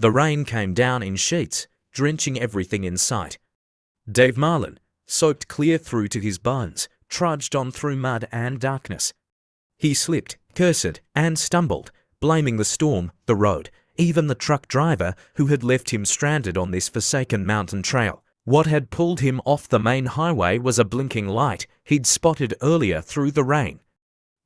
The rain came down in sheets, drenching everything in sight. Dave Marlin, soaked clear through to his bones, trudged on through mud and darkness. He slipped, cursed, and stumbled, blaming the storm, the road, even the truck driver who had left him stranded on this forsaken mountain trail. What had pulled him off the main highway was a blinking light he'd spotted earlier through the rain.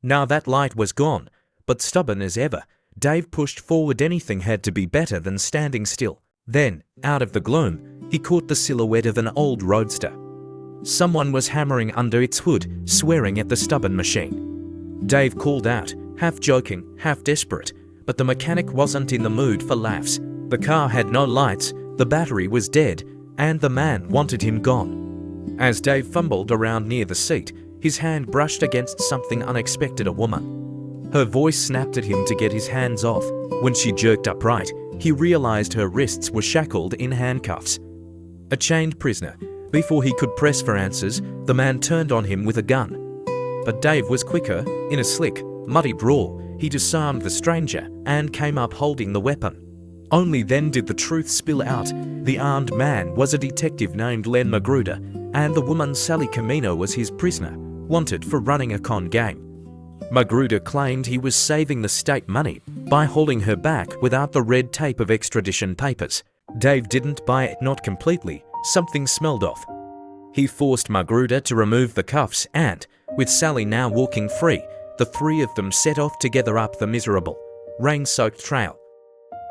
Now that light was gone, but stubborn as ever, Dave pushed forward. Anything had to be better than standing still. Then, out of the gloom, he caught the silhouette of an old roadster. Someone was hammering under its hood, swearing at the stubborn machine. Dave called out, half joking, half desperate, but the mechanic wasn't in the mood for laughs. The car had no lights, the battery was dead, and the man wanted him gone. As Dave fumbled around near the seat, his hand brushed against something unexpected. A woman. Her voice snapped at him to get his hands off. When she jerked upright, he realized her wrists were shackled in handcuffs. A chained prisoner. Before he could press for answers, the man turned on him with a gun. But Dave was quicker. In a slick, muddy brawl, he disarmed the stranger and came up holding the weapon. Only then did the truth spill out. The armed man was a detective named Len Magruder, and the woman Sally Camino was his prisoner, wanted for running a con game. Magruder claimed he was saving the state money by hauling her back without the red tape of extradition papers. Dave didn't buy it, not completely. Something smelled off. He forced Magruder to remove the cuffs and, with Sally now walking free, the three of them set off together up the miserable, rain-soaked trail.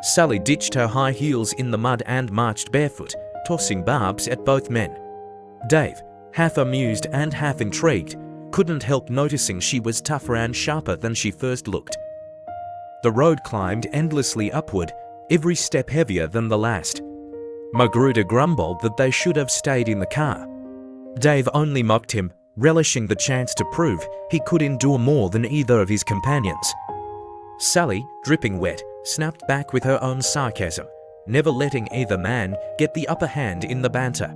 Sally ditched her high heels in the mud and marched barefoot, tossing barbs at both men. Dave, half amused and half intrigued, couldn't help noticing she was tougher and sharper than she first looked. The road climbed endlessly upward, every step heavier than the last. Magruder grumbled that they should have stayed in the car. Dave only mocked him, relishing the chance to prove he could endure more than either of his companions. Sally, dripping wet, snapped back with her own sarcasm, never letting either man get the upper hand in the banter.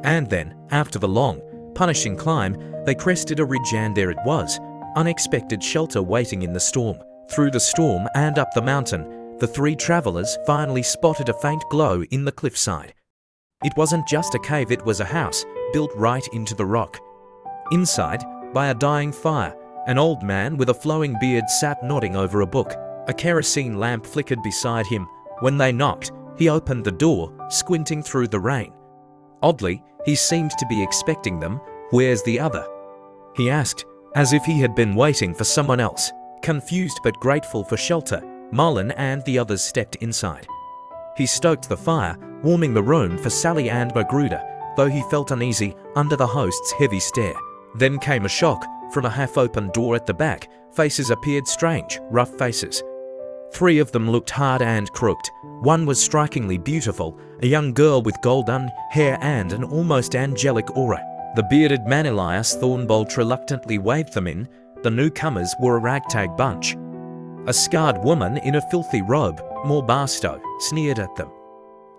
And then, after the long, punishing climb, they crested a ridge, and there it was, unexpected shelter waiting in the storm. Through the storm and up the mountain, the three travelers finally spotted a faint glow in the cliffside. It wasn't just a cave, it was a house, built right into the rock. Inside, by a dying fire, an old man with a flowing beard sat nodding over a book. A kerosene lamp flickered beside him. When they knocked, he opened the door, squinting through the rain. Oddly, he seemed to be expecting them. "Where's the other?" he asked, as if he had been waiting for someone else. Confused but grateful for shelter, Marlin and the others stepped inside. He stoked the fire, warming the room for Sally and Magruder, though he felt uneasy under the host's heavy stare. Then came a shock. From a half-open door at the back, faces appeared, strange, rough faces. Three of them looked hard and crooked. One was strikingly beautiful, a young girl with golden hair and an almost angelic aura. The bearded man Elias Thornbolt reluctantly waved them in. The newcomers were a ragtag bunch. A scarred woman in a filthy robe, more Barstow, sneered at them.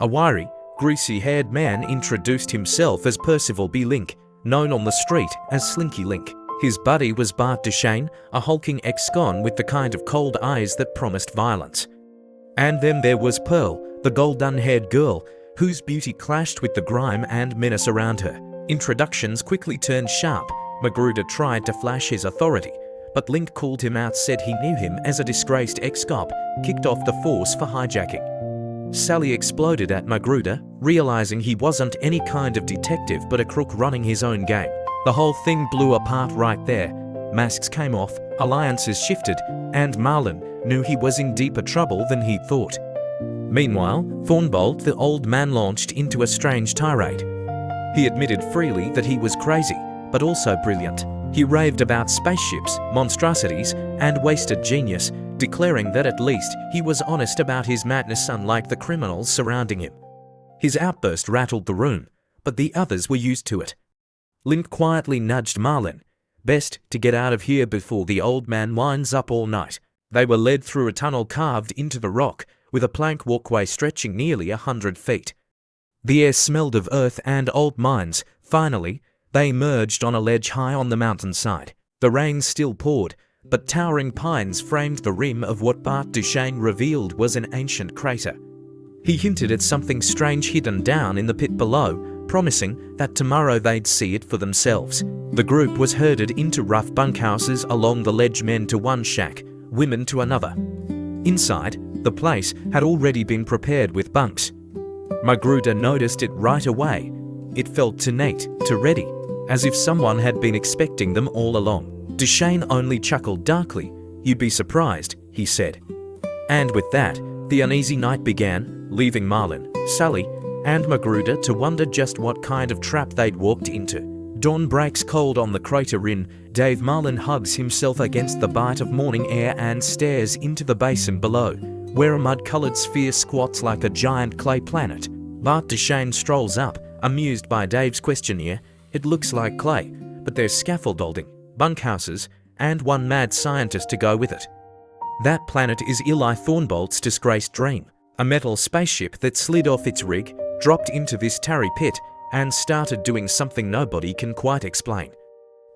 A wiry, greasy-haired man introduced himself as Percival B. Link, known on the street as Slinky Link. His buddy was Bart Duchesne, a hulking ex-con with the kind of cold eyes that promised violence. And then there was Pearl, the golden-haired girl, whose beauty clashed with the grime and menace around her. Introductions quickly turned sharp. Magruder tried to flash his authority, but Link called him out, said he knew him as a disgraced ex-cop, kicked off the force for hijacking. Sally exploded at Magruder, realizing he wasn't any kind of detective but a crook running his own game. The whole thing blew apart right there. Masks came off, alliances shifted, and Marlin knew he was in deeper trouble than he thought. Meanwhile, Thornbolt, the old man, launched into a strange tirade. He admitted freely that he was crazy, but also brilliant. He raved about spaceships, monstrosities, and wasted genius, declaring that at least he was honest about his madness, unlike the criminals surrounding him. His outburst rattled the room, but the others were used to it. Link quietly nudged Marlin. Best to get out of here before the old man winds up all night. They were led through a tunnel carved into the rock, with a plank walkway stretching nearly 100 feet. The air smelled of earth and old mines. Finally, they emerged on a ledge high on the mountainside. The rain still poured, but towering pines framed the rim of what Bart Duchesne revealed was an ancient crater. He hinted at something strange hidden down in the pit below, promising that tomorrow they'd see it for themselves. The group was herded into rough bunkhouses along the ledge, men to one shack, women to another. Inside, the place had already been prepared with bunks. Magruder noticed it right away. It felt too neat, too ready, as if someone had been expecting them all along. Duchesne only chuckled darkly. "You'd be surprised," he said. And with that, the uneasy night began, leaving Marlin, Sally, and Magruder to wonder just what kind of trap they'd walked into. Dawn breaks cold on the crater inn. Dave Marlin hugs himself against the bite of morning air and stares into the basin below, where a mud-colored sphere squats like a giant clay planet. Bart Duchesne strolls up, amused by Dave's questionnaire. It looks like clay, but there's scaffolding, bunkhouses, and one mad scientist to go with it. That planet is Eli Thornbolt's disgraced dream, a metal spaceship that slid off its rig, dropped into this tarry pit, and started doing something nobody can quite explain.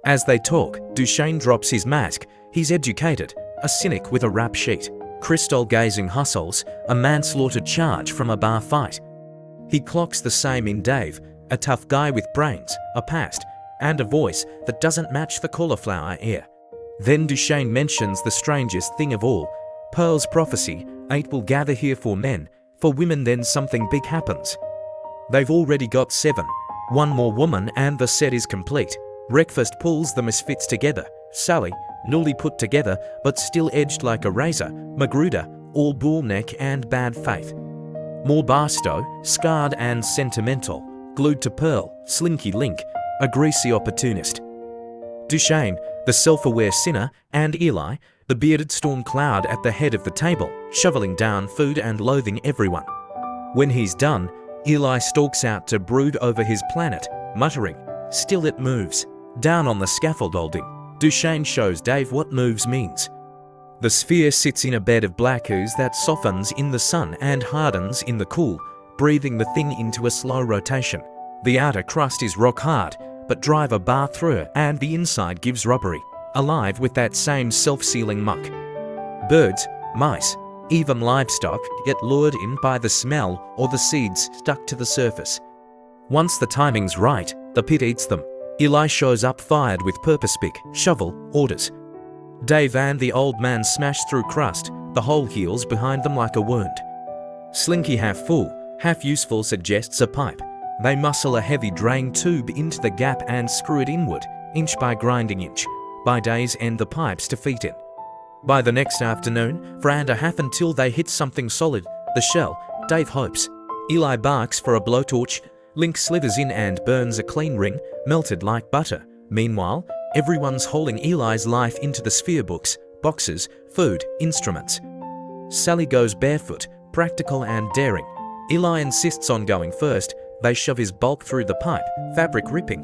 As they talk, Duchesne drops his mask. He's educated, a cynic with a rap sheet. Crystal-gazing hustles, a manslaughter charge from a bar fight. He clocks the same in Dave, a tough guy with brains, a past, and a voice that doesn't match the cauliflower ear. Then Duchesne mentions the strangest thing of all, Pearl's prophecy, 8 will gather here for men, for women then something big happens. They've already got 7, 1 more woman and the set is complete. Breakfast pulls the misfits together, Sally, newly put together but still edged like a razor, Magruder, all bull neck and bad faith. More Barstow, scarred and sentimental, glued to Pearl, Slinky Link, a greasy opportunist. Duchesne, the self-aware sinner, and Eli, the bearded storm cloud at the head of the table, shoveling down food and loathing everyone. When he's done, Eli stalks out to brood over his planet, muttering, "Still it moves." Down on the scaffolding, Duchesne shows Dave what moves means. The sphere sits in a bed of black ooze that softens in the sun and hardens in the cool, breathing the thing into a slow rotation. The outer crust is rock hard, but drive a bar through it and the inside gives rubbery, alive with that same self-sealing muck. Birds, mice, even livestock get lured in by the smell or the seeds stuck to the surface. Once the timing's right, the pit eats them. Eli shows up fired with purpose, pick, shovel, orders. Dave and the old man smash through crust, the hole heals behind them like a wound. Slinky, half full, half useful, suggests a pipe. They muscle a heavy drain tube into the gap and screw it inward, inch by grinding inch. By day's end the pipes to feet in. By the next afternoon, for and a half until they hit something solid, the shell, Dave hopes. Eli barks for a blowtorch. Link slithers in and burns a clean ring, melted like butter. Meanwhile, everyone's hauling Eli's life into the sphere books, boxes, food, instruments. Sally goes barefoot, practical and daring. Eli insists on going first. They shove his bulk through the pipe, fabric ripping,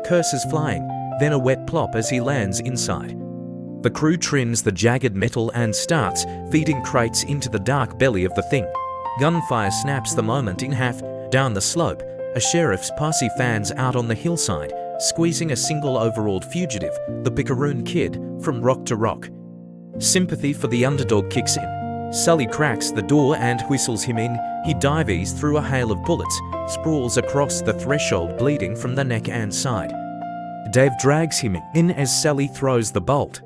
curses flying, then a wet plop as he lands inside. The crew trims the jagged metal and starts feeding crates into the dark belly of the thing. Gunfire snaps the moment in half. Down the slope, a sheriff's posse fans out on the hillside, squeezing a single overalled fugitive, the Picaroon Kid, from rock to rock. Sympathy for the underdog kicks in. Sully cracks the door and whistles him in. He dives through a hail of bullets, sprawls across the threshold bleeding from the neck and side. Dave drags him in as Sally throws the bolt.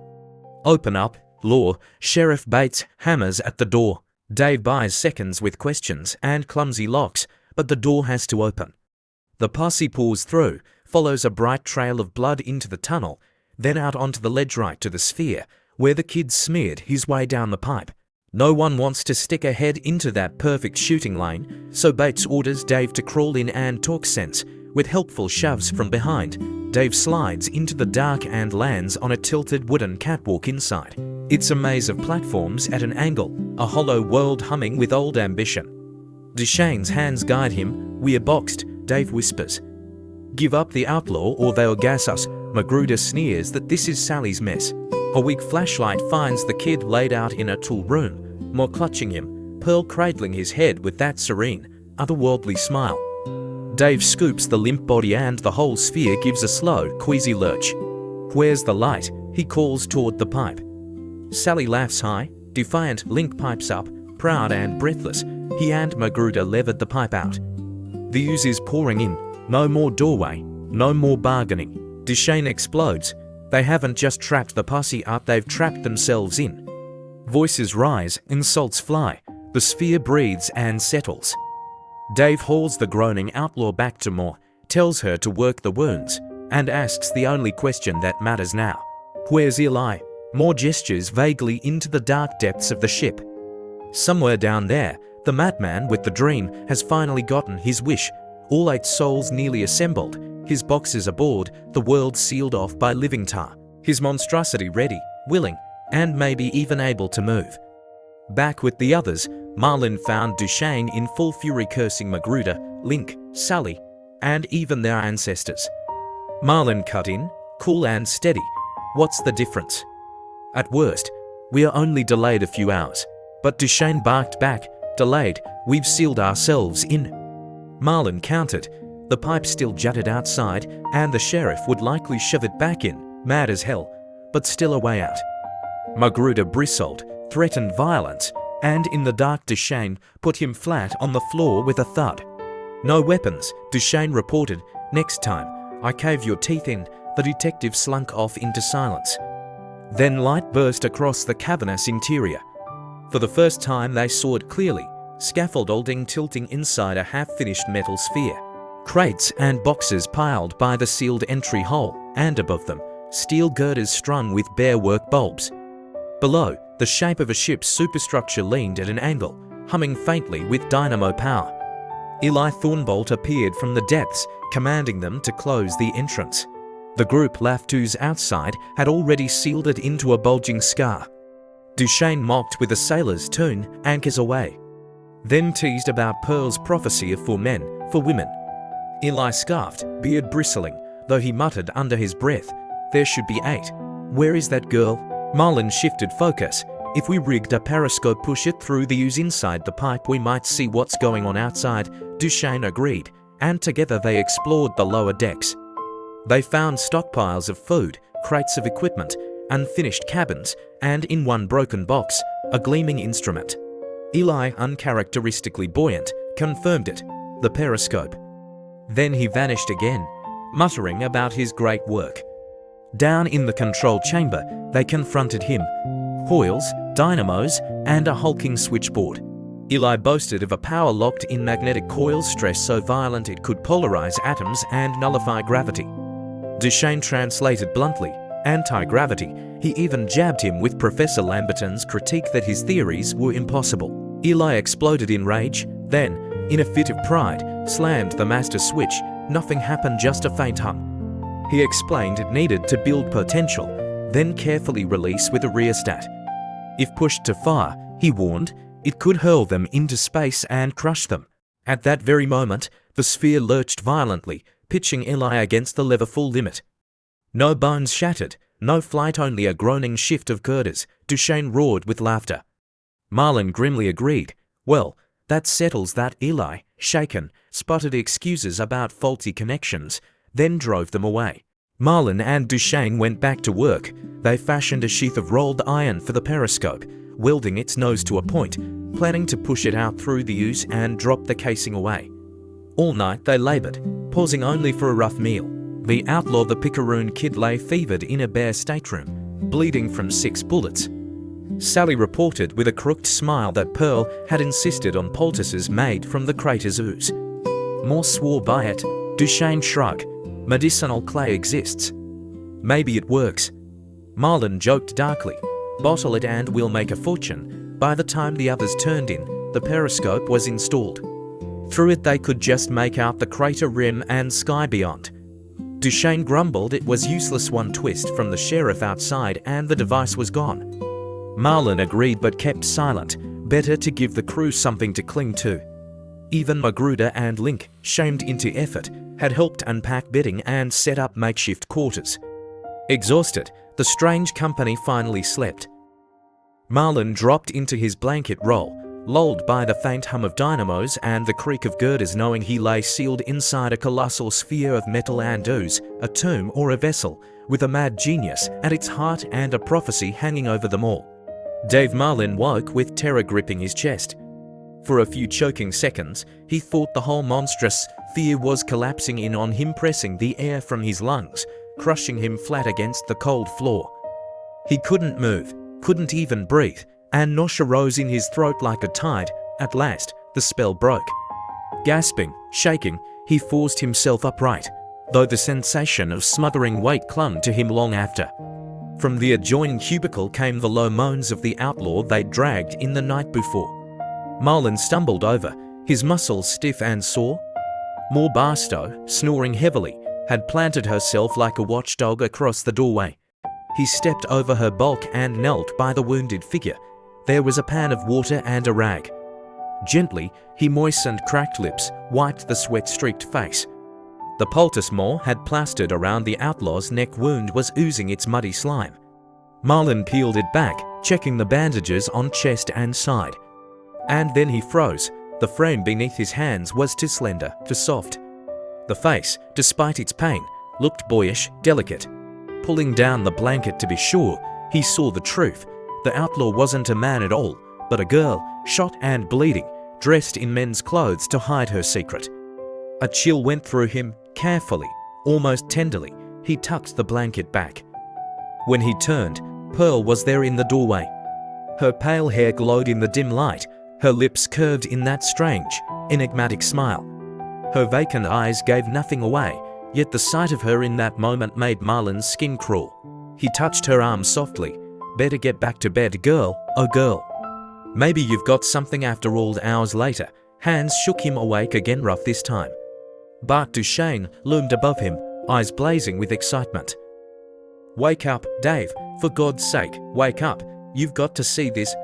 "Open up, law." Sheriff Bates hammers at the door. Dave buys seconds with questions and clumsy locks, but the door has to open. The posse pulls through, follows a bright trail of blood into the tunnel, then out onto the ledge right to the sphere, where the kid smeared his way down the pipe. No one wants to stick a head into that perfect shooting lane, so Bates orders Dave to crawl in and talk sense, with helpful shoves from behind. Dave slides into the dark and lands on a tilted wooden catwalk inside. It's a maze of platforms at an angle, a hollow world humming with old ambition. Duchesne's hands guide him. "We're boxed," Dave whispers. "Give up the outlaw or they'll gas us." Magruder sneers that this is Sally's mess. A weak flashlight finds the kid laid out in a tool room, more clutching him, Pearl cradling his head with that serene, otherworldly smile. Dave scoops the limp body and the whole sphere gives a slow, queasy lurch. "Where's the light?" he calls toward the pipe. Sally laughs high, defiant. Link pipes up, proud and breathless. he and Magruder levered the pipe out. The ooze is pouring in. No more doorway. No more bargaining. Duchesne explodes. They haven't just trapped the posse up, they've trapped themselves in. Voices rise, insults fly. The sphere breathes and settles. Dave hauls the groaning outlaw back to Moore, tells her to work the wounds, and asks the only question that matters now. Where's Eli? Moore gestures vaguely into the dark depths of the ship. Somewhere down there, the madman with the dream has finally gotten his wish. All 8 souls nearly assembled, his boxes aboard, the world sealed off by living tar, his monstrosity ready, willing, and maybe even able to move. Back with the others, Marlin found Duchesne in full fury cursing Magruder, Link, Sully, and even their ancestors. Marlin cut in, cool and steady. What's the difference? At worst, we are only delayed a few hours. But Duchesne barked back, delayed, we've sealed ourselves in. Marlin countered. The pipe still jutted outside, and the sheriff would likely shove it back in, mad as hell, but still a way out. Magruder bristled, threatened violence, and in the dark Duchesne put him flat on the floor with a thud. No weapons, Duchesne reported. Next time, I cave your teeth in. The detective slunk off into silence. Then light burst across the cavernous interior. For the first time they saw it clearly, scaffolding tilting inside a half-finished metal sphere. Crates and boxes piled by the sealed entry hole, and above them, steel girders strung with bare work bulbs. Below, the shape of a ship's superstructure leaned at an angle, humming faintly with dynamo power. Eli Thornbolt appeared from the depths, commanding them to close the entrance. The group left whose outside had already sealed it into a bulging scar. Duchesne mocked with a sailor's tune, anchors away. Then teased about Pearl's prophecy for men, for women. Eli scoffed, beard bristling, though he muttered under his breath, there should be 8. Where is that girl? Marlin shifted focus. If we rigged a periscope, push it through the ooze inside the pipe, we might see what's going on outside. Duchesne agreed, and together they explored the lower decks. They found stockpiles of food, crates of equipment, unfinished cabins, and in one broken box, a gleaming instrument. Eli, uncharacteristically buoyant, confirmed it, the periscope. Then he vanished again, muttering about his great work. Down in the control chamber, they confronted him. Coils, dynamos, and a hulking switchboard. Eli boasted of a power locked-in magnetic coil stress so violent it could polarize atoms and nullify gravity. Duchesne translated bluntly, anti-gravity. He even jabbed him with Professor Lamberton's critique that his theories were impossible. Eli exploded in rage, then, in a fit of pride, slammed the master switch. Nothing happened, just a faint hum. He explained it needed to build potential, then carefully release with a rheostat. If pushed too far, he warned, it could hurl them into space and crush them. At that very moment, the sphere lurched violently, pitching Eli against the lever full limit. No bones shattered, no flight, only a groaning shift of girders. Duchesne roared with laughter. Marlin grimly agreed. Well, that settles that. Eli, shaken, sputtered excuses about faulty connections, then drove them away. Marlin and Duchesne went back to work. They fashioned a sheath of rolled iron for the periscope, welding its nose to a point, planning to push it out through the ooze and drop the casing away. All night they labored, pausing only for a rough meal. The outlaw, the Picaroon kid, lay fevered in a bare stateroom, bleeding from 6 bullets. Sally reported with a crooked smile that Pearl had insisted on poultices made from the crater's ooze. Moore swore by it. Duchesne shrugged. Medicinal clay exists. Maybe it works. Marlin joked darkly. Bottle it and we'll make a fortune. By the time the others turned in, the periscope was installed. Through it they could just make out the crater rim and sky beyond. Duchesne grumbled it was useless. One twist from the sheriff outside and the device was gone. Marlin agreed but kept silent. Better to give the crew something to cling to. Even Magruder and Link, shamed into effort, had helped unpack bedding and set up makeshift quarters. Exhausted, the strange company finally slept. Marlin dropped into his blanket roll, lulled by the faint hum of dynamos and the creak of girders, knowing he lay sealed inside a colossal sphere of metal and ooze, a tomb or a vessel, with a mad genius at its heart and a prophecy hanging over them all. Dave Marlin woke with terror gripping his chest. For a few choking seconds, he thought the whole monstrous fear was collapsing in on him, pressing the air from his lungs, crushing him flat against the cold floor. He couldn't move, couldn't even breathe, and nausea rose in his throat like a tide. At last, the spell broke. Gasping, shaking, he forced himself upright, though the sensation of smothering weight clung to him long after. From the adjoining cubicle came the low moans of the outlaw they'd dragged in the night before. Marlin stumbled over, his muscles stiff and sore. More Barstow, snoring heavily, had planted herself like a watchdog across the doorway. He stepped over her bulk and knelt by the wounded figure. There was a pan of water and a rag. Gently, he moistened cracked lips, wiped the sweat-streaked face. The poultice Moore had plastered around the outlaw's neck wound was oozing its muddy slime. Marlin peeled it back, checking the bandages on chest and side. And then he froze. The frame beneath his hands was too slender, too soft. The face, despite its pain, looked boyish, delicate. Pulling down the blanket to be sure, he saw the truth. The outlaw wasn't a man at all, but a girl, shot and bleeding, dressed in men's clothes to hide her secret. A chill went through him. Carefully, almost tenderly, he tucked the blanket back. When he turned, Pearl was there in the doorway. Her pale hair glowed in the dim light, her lips curved in that strange, enigmatic smile. Her vacant eyes gave nothing away, yet the sight of her in that moment made Marlin's skin crawl. He touched her arm softly. "Better get back to bed, girl, oh girl. Maybe you've got something after all." Hours later, hands shook him awake again, rough this time. Bart Duchesne loomed above him, eyes blazing with excitement. "Wake up, Dave, for God's sake, wake up. You've got to see this."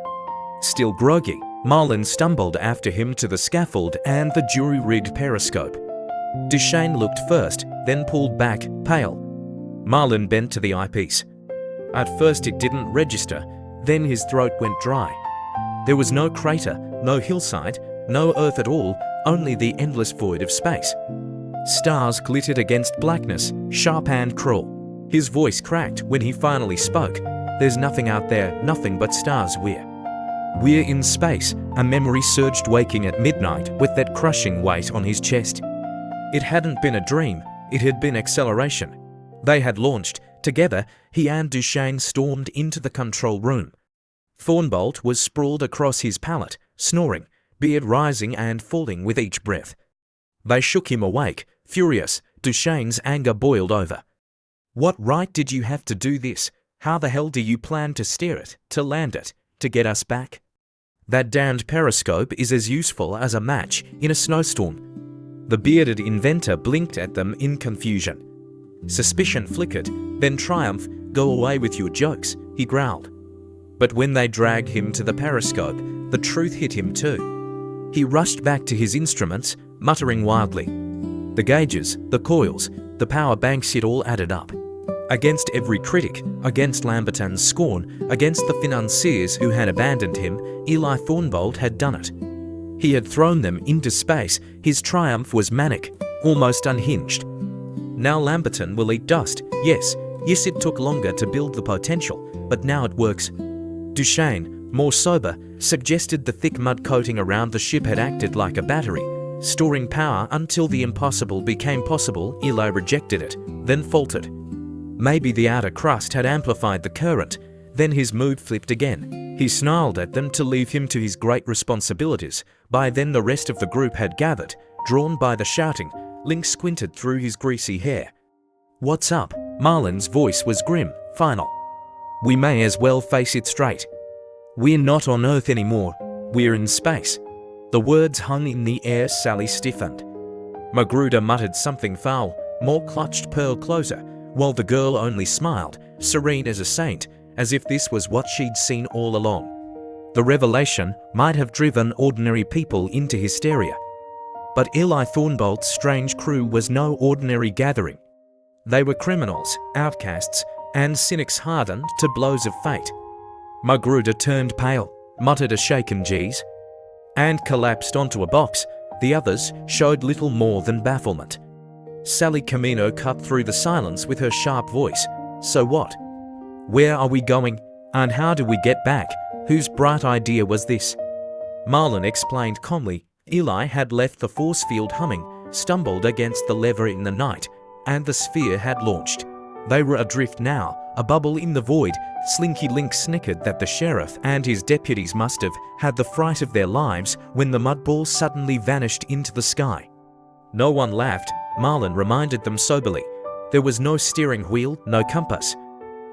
Still groggy, Marlin stumbled after him to the scaffold and the jury-rigged periscope. Duchesne looked first, then pulled back, pale. Marlin bent to the eyepiece. At first it didn't register, then his throat went dry. There was no crater, no hillside, no earth at all, only the endless void of space. Stars glittered against blackness, sharp and cruel. His voice cracked when he finally spoke. "There's nothing out there, nothing but stars. We're in space." A memory surged, waking at midnight with that crushing weight on his chest. It hadn't been a dream, it had been acceleration. They had launched. Together, he and Duchesne stormed into the control room. Thornbolt was sprawled across his pallet, snoring, beard rising and falling with each breath. They shook him awake, furious. Duchesne's anger boiled over. "What right did you have to do this? How the hell do you plan to steer it, to land it, to get us back? That damned periscope is as useful as a match in a snowstorm." The bearded inventor blinked at them in confusion. Suspicion flickered, then triumph. "Go away with your jokes," he growled. But when they dragged him to the periscope, the truth hit him too. He rushed back to his instruments, muttering wildly. The gauges, the coils, the power banks, it all added up. Against every critic, against Lamberton's scorn, against the financiers who had abandoned him, Eli Thornbolt had done it. He had thrown them into space. His triumph was manic, almost unhinged. Now Lamberton will eat dust. Yes, it took longer to build the potential, but now it works. Duchesne, more sober, suggested the thick mud coating around the ship had acted like a battery, storing power until the impossible became possible. Eli rejected it, then faltered. Maybe the outer crust had amplified the current. Then his mood flipped again. He snarled at them to leave him to his great responsibilities. By then the rest of the group had gathered, drawn by the shouting. Link squinted through his greasy hair. "What's up?" Marlin's voice was grim, final. "We may as well face it straight. We're not on Earth anymore. We're in space." The words hung in the air. Sally stiffened. Magruder muttered something foul. Moore clutched Pearl closer, while the girl only smiled, serene as a saint, as if this was what she'd seen all along. The revelation might have driven ordinary people into hysteria. But Eli Thornbolt's strange crew was no ordinary gathering. They were criminals, outcasts, and cynics hardened to blows of fate. Magruder turned pale, muttered a shaken "geez," and collapsed onto a box. The others showed little more than bafflement. Sally Camino cut through the silence with her sharp voice. "So what? Where are we going? And how do we get back? Whose bright idea was this?" Marlin explained calmly. Eli had left the force field humming, stumbled against the lever in the night, and the sphere had launched. They were adrift now, a bubble in the void. Slinky Link snickered that the sheriff and his deputies must have had the fright of their lives when the mud ball suddenly vanished into the sky. No one laughed, Marlin reminded them soberly. There was no steering wheel, no compass.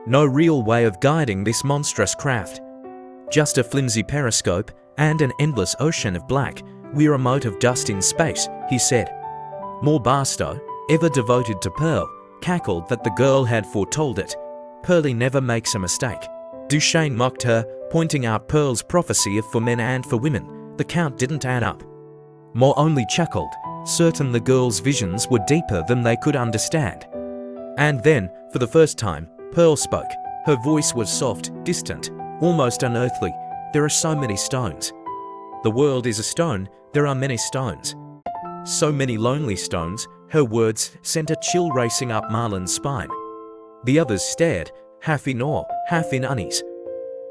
No real way of guiding this monstrous craft. Just a flimsy periscope and an endless ocean of black. We're a mote of dust in space, he said. More Barstow, ever devoted to Pearl, cackled that the girl had foretold it. Pearlie never makes a mistake. Duchesne mocked her, pointing out Pearl's prophecy for men and for women. The count didn't add up. Moore only chuckled, certain the girl's visions were deeper than they could understand. And then, for the first time, Pearl spoke. Her voice was soft, distant, almost unearthly. There are so many stones. The world is a stone, there are many stones. So many lonely stones. Her words sent a chill racing up Marlin's spine. The others stared, half in awe, half in unease.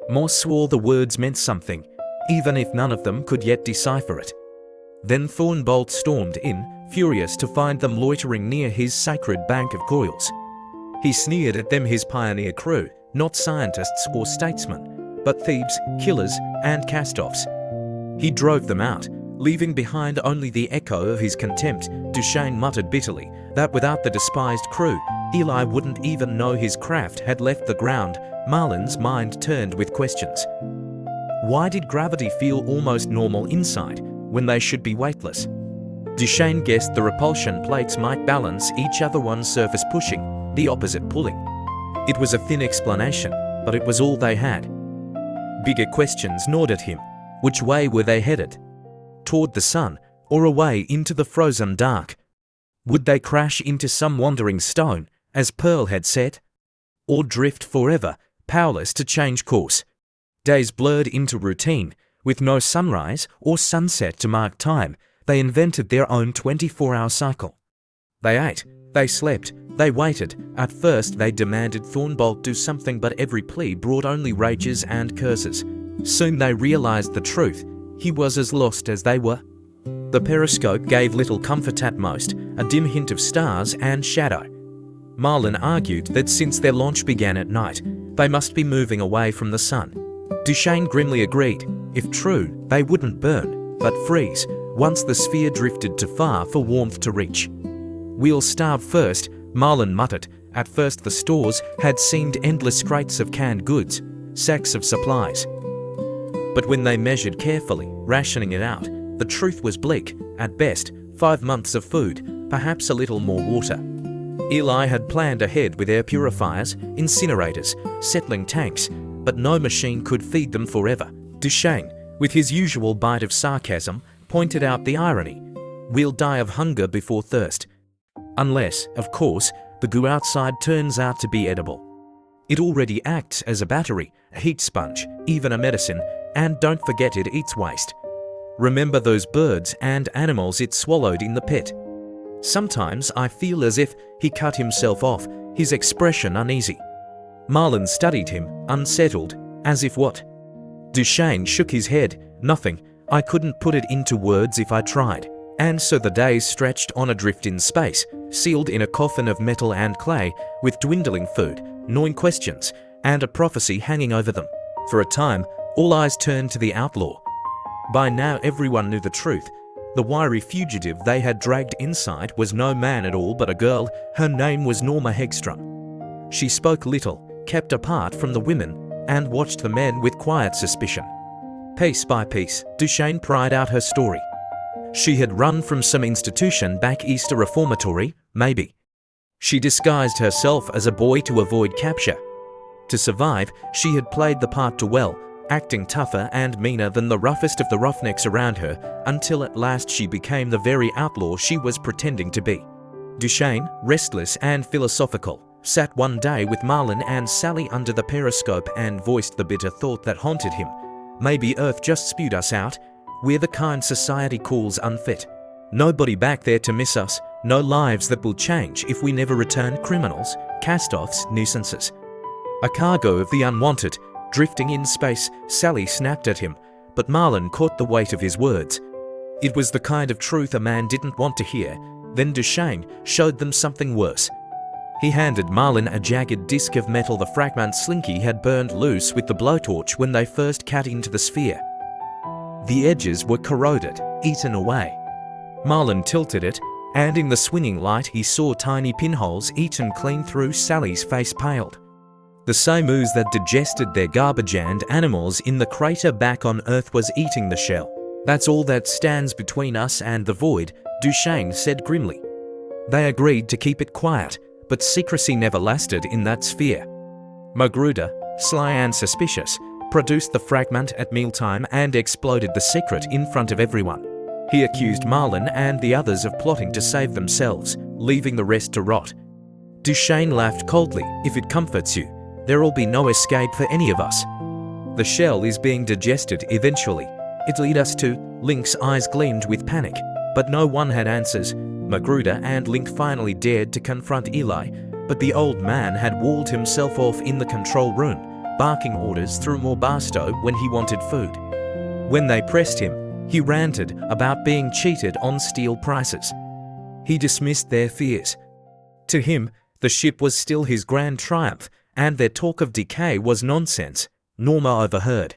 Moore swore the words meant something, even if none of them could yet decipher it. Then Thornbolt stormed in, furious to find them loitering near his sacred bank of coils. He sneered at them, his pioneer crew, not scientists or statesmen, but thieves, killers, and cast-offs. He drove them out, leaving behind only the echo of his contempt. Duchesne muttered bitterly that without the despised crew, Eli wouldn't even know his craft had left the ground. Marlin's mind turned with questions. Why did gravity feel almost normal inside, when they should be weightless? Duchesne guessed the repulsion plates might balance each other, one surface pushing, the opposite pulling. It was a thin explanation, but it was all they had. Bigger questions gnawed at him. Which way were they headed? Toward the sun, or away into the frozen dark? Would they crash into some wandering stone, as Pearl had said? Or drift forever, powerless to change course? Days blurred into routine, with no sunrise or sunset to mark time. They invented their own 24-hour cycle. They ate, they slept, they waited. At first they demanded Thornbolt do something, but every plea brought only rages and curses. Soon they realized the truth. He was as lost as they were. The periscope gave little comfort at most, a dim hint of stars and shadow. Marlin argued that since their launch began at night, they must be moving away from the sun. Duchesne grimly agreed. If true, they wouldn't burn, but freeze, once the sphere drifted too far for warmth to reach. We'll starve first, Marlin muttered. At first the stores had seemed endless crates of canned goods, sacks of supplies. But when they measured carefully, rationing it out, the truth was bleak. At best, 5 months of food, perhaps a little more water. Eli had planned ahead with air purifiers, incinerators, settling tanks, but no machine could feed them forever. Duchesne, with his usual bite of sarcasm, pointed out the irony. We'll die of hunger before thirst. Unless, of course, the goo outside turns out to be edible. It already acts as a battery, a heat sponge, even a medicine, and don't forget it eats waste. Remember those birds and animals it swallowed in the pit. Sometimes I feel as if he cut himself off, his expression uneasy. Marlin studied him, unsettled, as if what? Duchesne shook his head. Nothing. I couldn't put it into words if I tried. And so the days stretched on adrift in space, sealed in a coffin of metal and clay, with dwindling food, gnawing questions, and a prophecy hanging over them. For a time, all eyes turned to the outlaw. By now everyone knew the truth. The wiry fugitive they had dragged inside was no man at all but a girl. Her name was Norma Hegstrom. She spoke little, kept apart from the women, and watched the men with quiet suspicion. Piece by piece, Duchesne pried out her story. She had run from some institution back east, a reformatory, maybe. She disguised herself as a boy to avoid capture. To survive, she had played the part too well, acting tougher and meaner than the roughest of the roughnecks around her, until at last she became the very outlaw she was pretending to be. Duchesne, restless and philosophical, sat one day with Marlin and Sally under the periscope and voiced the bitter thought that haunted him. Maybe Earth just spewed us out. We're the kind society calls unfit. Nobody back there to miss us, no lives that will change if we never return. Criminals, cast-offs, nuisances. A cargo of the unwanted, drifting in space. Sally snapped at him. but Marlin caught the weight of his words. It was the kind of truth a man didn't want to hear. Then Duchesne showed them something worse. He handed Marlin a jagged disc of metal the fragment Slinky had burned loose with the blowtorch when they first cut into the sphere. The edges were corroded, eaten away. Marlin tilted it, and in the swinging light he saw tiny pinholes eaten clean through. Sally's face paled. The same ooze that digested their garbage and animals in the crater back on Earth was eating the shell. That's all that stands between us and the void, Duchesne said grimly. They agreed to keep it quiet, but secrecy never lasted in that sphere. Magruder, sly and suspicious, produced the fragment at mealtime and exploded the secret in front of everyone. He accused Marlin and the others of plotting to save themselves, leaving the rest to rot. Duchesne laughed coldly. If it comforts you, there'll be no escape for any of us. The shell is being digested eventually. It'll lead us to. Link's eyes gleamed with panic, but no one had answers. Magruder and Link finally dared to confront Eli, but the old man had walled himself off in the control room, barking orders through Morbasto when he wanted food. When they pressed him, he ranted about being cheated on steel prices. He dismissed their fears. To him, the ship was still his grand triumph, and their talk of decay was nonsense. Norma overheard.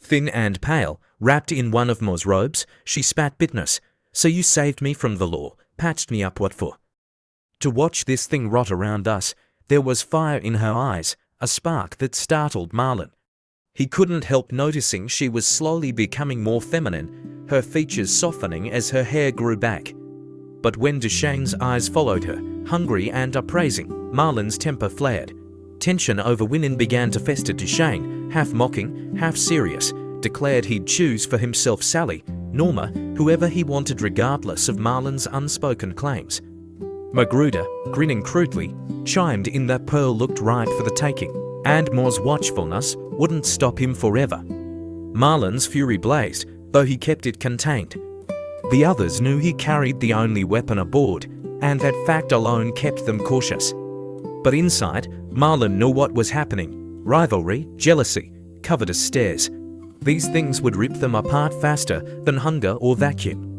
Thin and pale, wrapped in one of Mo's robes, she spat bitterness. So you saved me from the law, patched me up, what for? To watch this thing rot around us, there was fire in her eyes, a spark that startled Marlin. He couldn't help noticing she was slowly becoming more feminine, her features softening as her hair grew back. But when Duchesne's eyes followed her, hungry and appraising, Marlin's temper flared. Tension over women began to fester. Duchesne, half mocking, half serious, declared he'd choose for himself Sally, Norma, whoever he wanted regardless of Marlin's unspoken claims. Magruder, grinning crudely, chimed in that Pearl looked right for the taking, and Mo's watchfulness wouldn't stop him forever. Marlin's fury blazed, though he kept it contained. The others knew he carried the only weapon aboard, and that fact alone kept them cautious. But inside, Marlin knew what was happening. Rivalry, jealousy, covetous stares. These things would rip them apart faster than hunger or vacuum.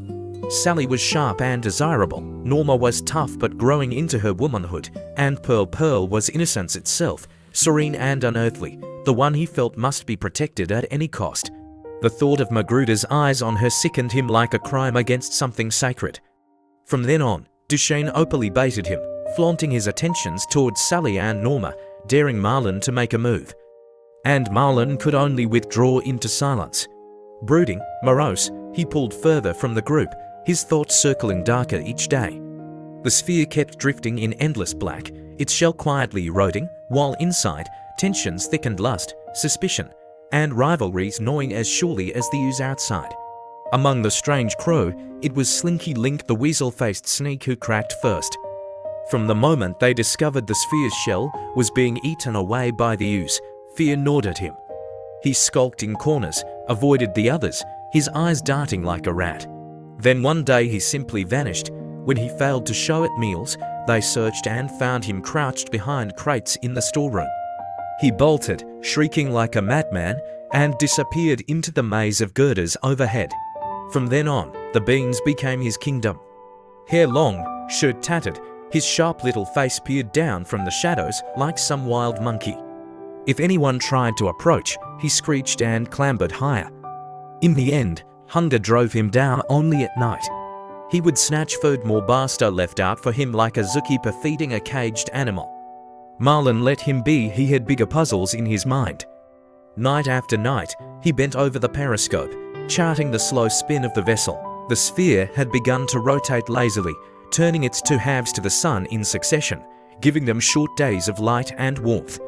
Sally was sharp and desirable, Norma was tough but growing into her womanhood, and Pearl was innocence itself, serene and unearthly, the one he felt must be protected at any cost. The thought of Magruder's eyes on her sickened him like a crime against something sacred. From then on, Duchesne openly baited him, flaunting his attentions towards Sally and Norma, daring Marlin to make a move. And Marlin could only withdraw into silence. Brooding, morose, he pulled further from the group, his thoughts circling darker each day. The sphere kept drifting in endless black, its shell quietly eroding, while inside, tensions thickened, lust, suspicion, and rivalries gnawing as surely as the ooze outside. Among the strange crew, it was Slinky Link, the weasel-faced sneak, who cracked first. From the moment they discovered the sphere's shell was being eaten away by the ooze, fear gnawed at him. He skulked in corners, avoided the others, his eyes darting like a rat. Then one day he simply vanished. When he failed to show at meals, they searched and found him crouched behind crates in the storeroom. He bolted, shrieking like a madman, and disappeared into the maze of girders overhead. From then on, the beans became his kingdom. Hair long, shirt tattered, his sharp little face peered down from the shadows like some wild monkey. If anyone tried to approach, he screeched and clambered higher. In the end, hunger drove him down only at night. He would snatch food Morbasto left out for him like a zookeeper feeding a caged animal. Marlin let him be, he had bigger puzzles in his mind. Night after night, he bent over the periscope, charting the slow spin of the vessel. The sphere had begun to rotate lazily, turning its two halves to the sun in succession, giving them short days of light and warmth.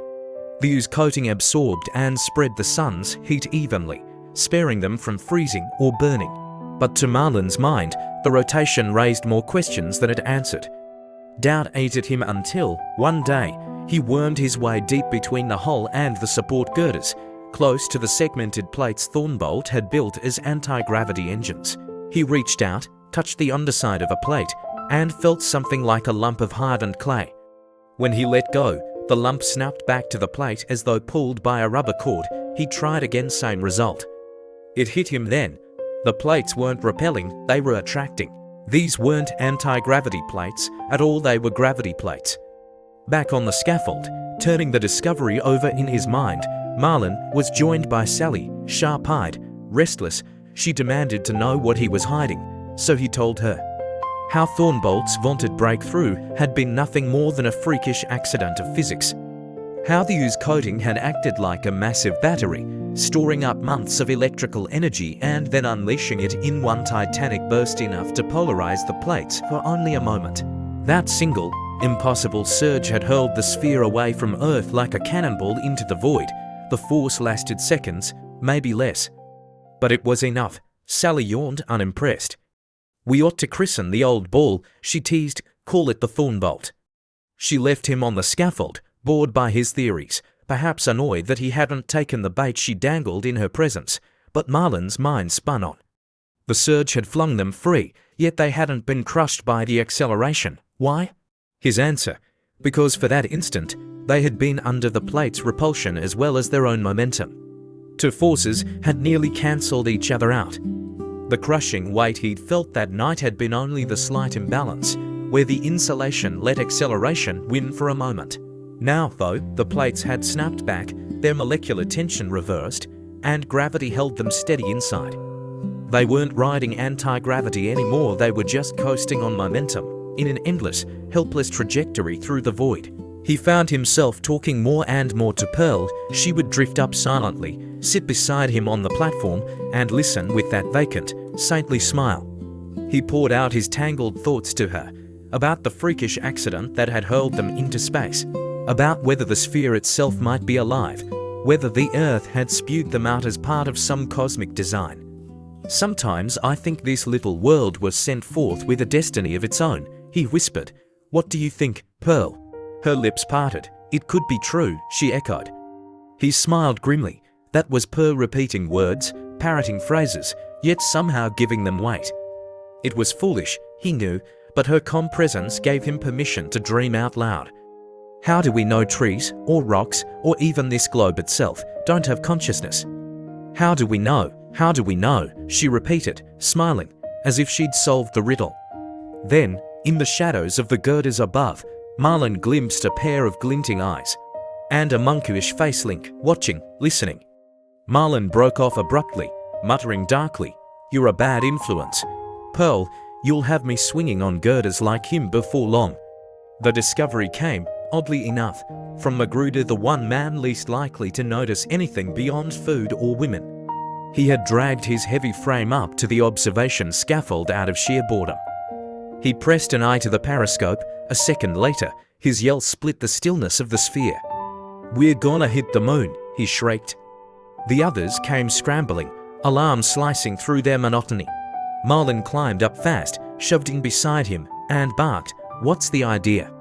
The ooze coating absorbed and spread the sun's heat evenly, sparing them from freezing or burning. But to Marlin's mind, the rotation raised more questions than it answered. Doubt ate at him until, one day, he wormed his way deep between the hull and the support girders, close to the segmented plates Thornbolt had built as anti-gravity engines. He reached out, touched the underside of a plate, and felt something like a lump of hardened clay. When he let go, the lump snapped back to the plate as though pulled by a rubber cord. He tried again, same result. It hit him then. The plates weren't repelling, they were attracting. These weren't anti-gravity plates at all, they were gravity plates. Back on the scaffold, turning the discovery over in his mind, Marlon was joined by Sally, sharp-eyed, restless. She demanded to know what he was hiding, so he told her. How Thornbolt's vaunted breakthrough had been nothing more than a freakish accident of physics. How the used coating had acted like a massive battery, storing up months of electrical energy and then unleashing it in one titanic burst enough to polarize the plates for only a moment. That single, impossible surge had hurled the sphere away from Earth like a cannonball into the void. The force lasted seconds, maybe less. But it was enough. Sally yawned, unimpressed. We ought to christen the old ball, she teased, call it the Thornbolt. She left him on the scaffold, bored by his theories, perhaps annoyed that he hadn't taken the bait she dangled in her presence, but Marlon's mind spun on. The surge had flung them free, yet they hadn't been crushed by the acceleration. Why? His answer, because for that instant, they had been under the plate's repulsion as well as their own momentum. Two forces had nearly cancelled each other out. The crushing weight he'd felt that night had been only the slight imbalance, where the insulation let acceleration win for a moment. Now, though, the plates had snapped back, their molecular tension reversed, and gravity held them steady inside. They weren't riding anti-gravity anymore, they were just coasting on momentum, in an endless, helpless trajectory through the void. He found himself talking more and more to Pearl. She would drift up silently, sit beside him on the platform, and listen with that vacant, saintly smile. He poured out his tangled thoughts to her, about the freakish accident that had hurled them into space, about whether the sphere itself might be alive, whether the Earth had spewed them out as part of some cosmic design. Sometimes I think this little world was sent forth with a destiny of its own, he whispered. What do you think, Pearl? Her lips parted. It could be true, she echoed. He smiled grimly. That was Pearl repeating words, parroting phrases, yet somehow giving them weight. It was foolish, he knew, but her calm presence gave him permission to dream out loud. How do we know trees, or rocks, or even this globe itself, don't have consciousness? How do we know? How do we know? She repeated, smiling, as if she'd solved the riddle. Then, in the shadows of the girders above, Marlon glimpsed a pair of glinting eyes, and a monkish face link, watching, listening. Marlon broke off abruptly, muttering darkly, You're a bad influence. Pearl, you'll have me swinging on girders like him before long. The discovery came, oddly enough, from Magruder, the one man least likely to notice anything beyond food or women. He had dragged his heavy frame up to the observation scaffold out of sheer boredom. He pressed an eye to the periscope. A second later, his yell split the stillness of the sphere. We're gonna hit the moon, he shrieked. The others came scrambling, alarm slicing through their monotony. Marlon climbed up fast, shoved in beside him, and barked, What's the idea?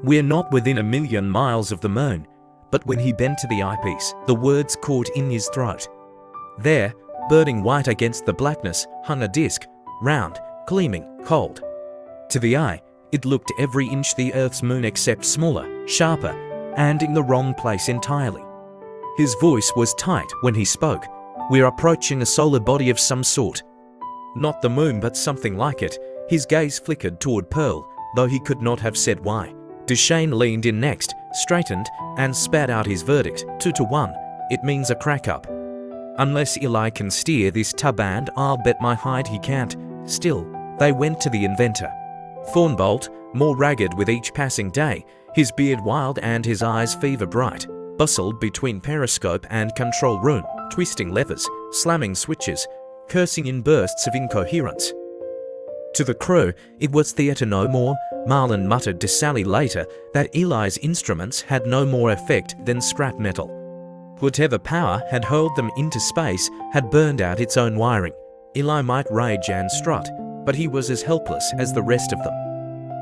We're not within 1,000,000 miles of the moon. But when he bent to the eyepiece, the words caught in his throat. There, burning white against the blackness, hung a disc, round, gleaming, cold. To the eye, it looked every inch the Earth's moon except smaller, sharper, and in the wrong place entirely. His voice was tight when he spoke. We're approaching a solar body of some sort. Not the moon, but something like it. His gaze flickered toward Pearl, though he could not have said why. Duchesne leaned in next, straightened, and spat out his verdict, 2-1. It means a crack-up. Unless Eli can steer this tub, and I'll bet my hide he can't. Still, they went to the inventor. Thornbolt, more ragged with each passing day, his beard wild and his eyes fever-bright, bustled between periscope and control room, twisting levers, slamming switches, cursing in bursts of incoherence. To the crew, it was theatre no more. Marlon muttered to Sally later that Eli's instruments had no more effect than scrap metal. Whatever power had hurled them into space had burned out its own wiring. Eli might rage and strut, but he was as helpless as the rest of them.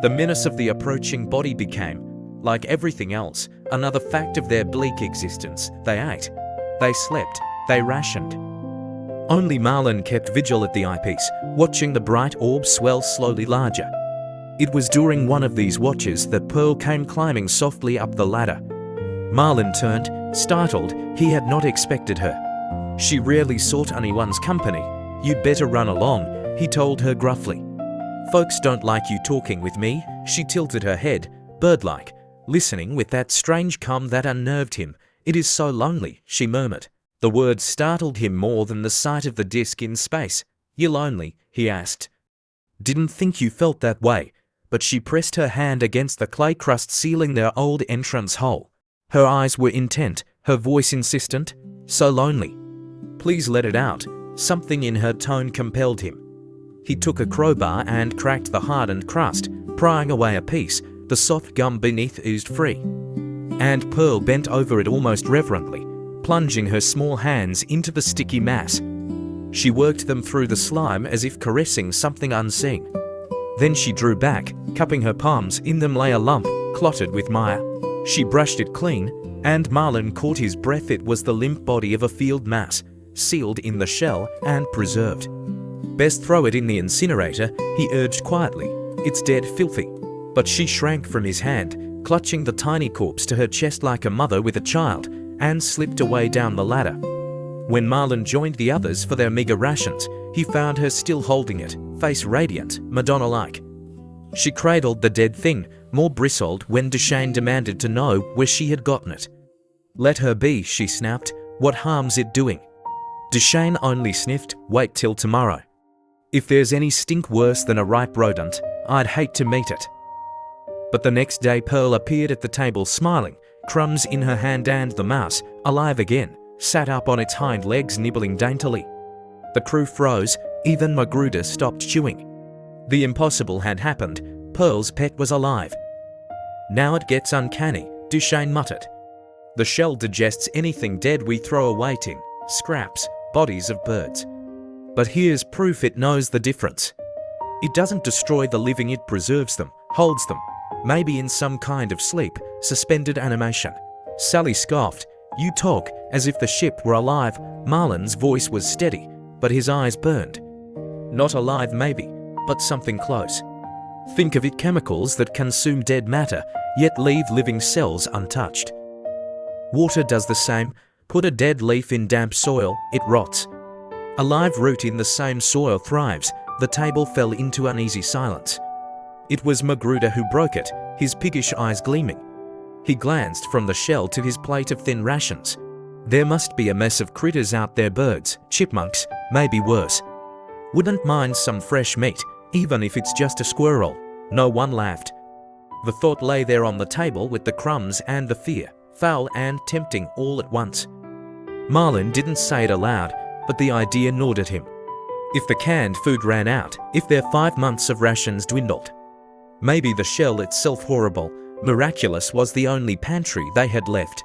The menace of the approaching body became, like everything else, another fact of their bleak existence. They ate, they slept, they rationed. Only Marlon kept vigil at the eyepiece, watching the bright orb swell slowly larger. It was during one of these watches that Pearl came climbing softly up the ladder. Marlon turned, startled. He had not expected her. She rarely sought anyone's company. You'd better run along, he told her gruffly. Folks don't like you talking with me. She tilted her head, bird-like, listening with that strange calm that unnerved him. It is so lonely, she murmured. The words startled him more than the sight of the disk in space. You lonely? He asked. Didn't think you felt that way. But she pressed her hand against the clay crust sealing their old entrance hole. Her eyes were intent, her voice insistent. So lonely. Please let it out. Something in her tone compelled him. He took a crowbar and cracked the hardened crust, prying away a piece. The soft gum beneath oozed free. And Pearl bent over it almost reverently, plunging her small hands into the sticky mass. She worked them through the slime as if caressing something unseen. Then she drew back, cupping her palms. In them lay a lump, clotted with mire. She brushed it clean, and Marlin caught his breath. It was the limp body of a field mouse, sealed in the shell and preserved. Best throw it in the incinerator, he urged quietly. It's dead, filthy. But she shrank from his hand, clutching the tiny corpse to her chest like a mother with a child, and slipped away down the ladder. When Marlin joined the others for their meager rations, he found her still holding it, face radiant, Madonna-like. She cradled the dead thing, more bristled when Duchesne demanded to know where she had gotten it. Let her be, she snapped. What harm's it doing? Duchesne only sniffed. Wait till tomorrow. If there's any stink worse than a ripe rodent, I'd hate to meet it. But the next day Pearl appeared at the table smiling, crumbs in her hand, and the mouse, alive again, sat up on its hind legs nibbling daintily. The crew froze, even Magruder stopped chewing. The impossible had happened. Pearl's pet was alive. Now it gets uncanny, Duchesne muttered. The shell digests anything dead we throw away, tin, scraps, bodies of birds. But here's proof it knows the difference. It doesn't destroy the living, it preserves them, holds them, maybe in some kind of sleep, suspended animation. Sally scoffed. You talk as if the ship were alive. Marlin's voice was steady, but his eyes burned. Not alive maybe, but something close. Think of it, chemicals that consume dead matter, yet leave living cells untouched. Water does the same. Put a dead leaf in damp soil, it rots. A live root in the same soil thrives. The table fell into uneasy silence. It was Magruder who broke it, his piggish eyes gleaming. He glanced from the shell to his plate of thin rations. There must be a mess of critters out there, birds, chipmunks, maybe worse. Wouldn't mind some fresh meat, even if it's just a squirrel. No one laughed. The thought lay there on the table with the crumbs and the fear, foul and tempting all at once. Marlin didn't say it aloud, but the idea gnawed at him. If the canned food ran out, if their 5 months of rations dwindled. Maybe the shell itself, horrible, miraculous, was the only pantry they had left.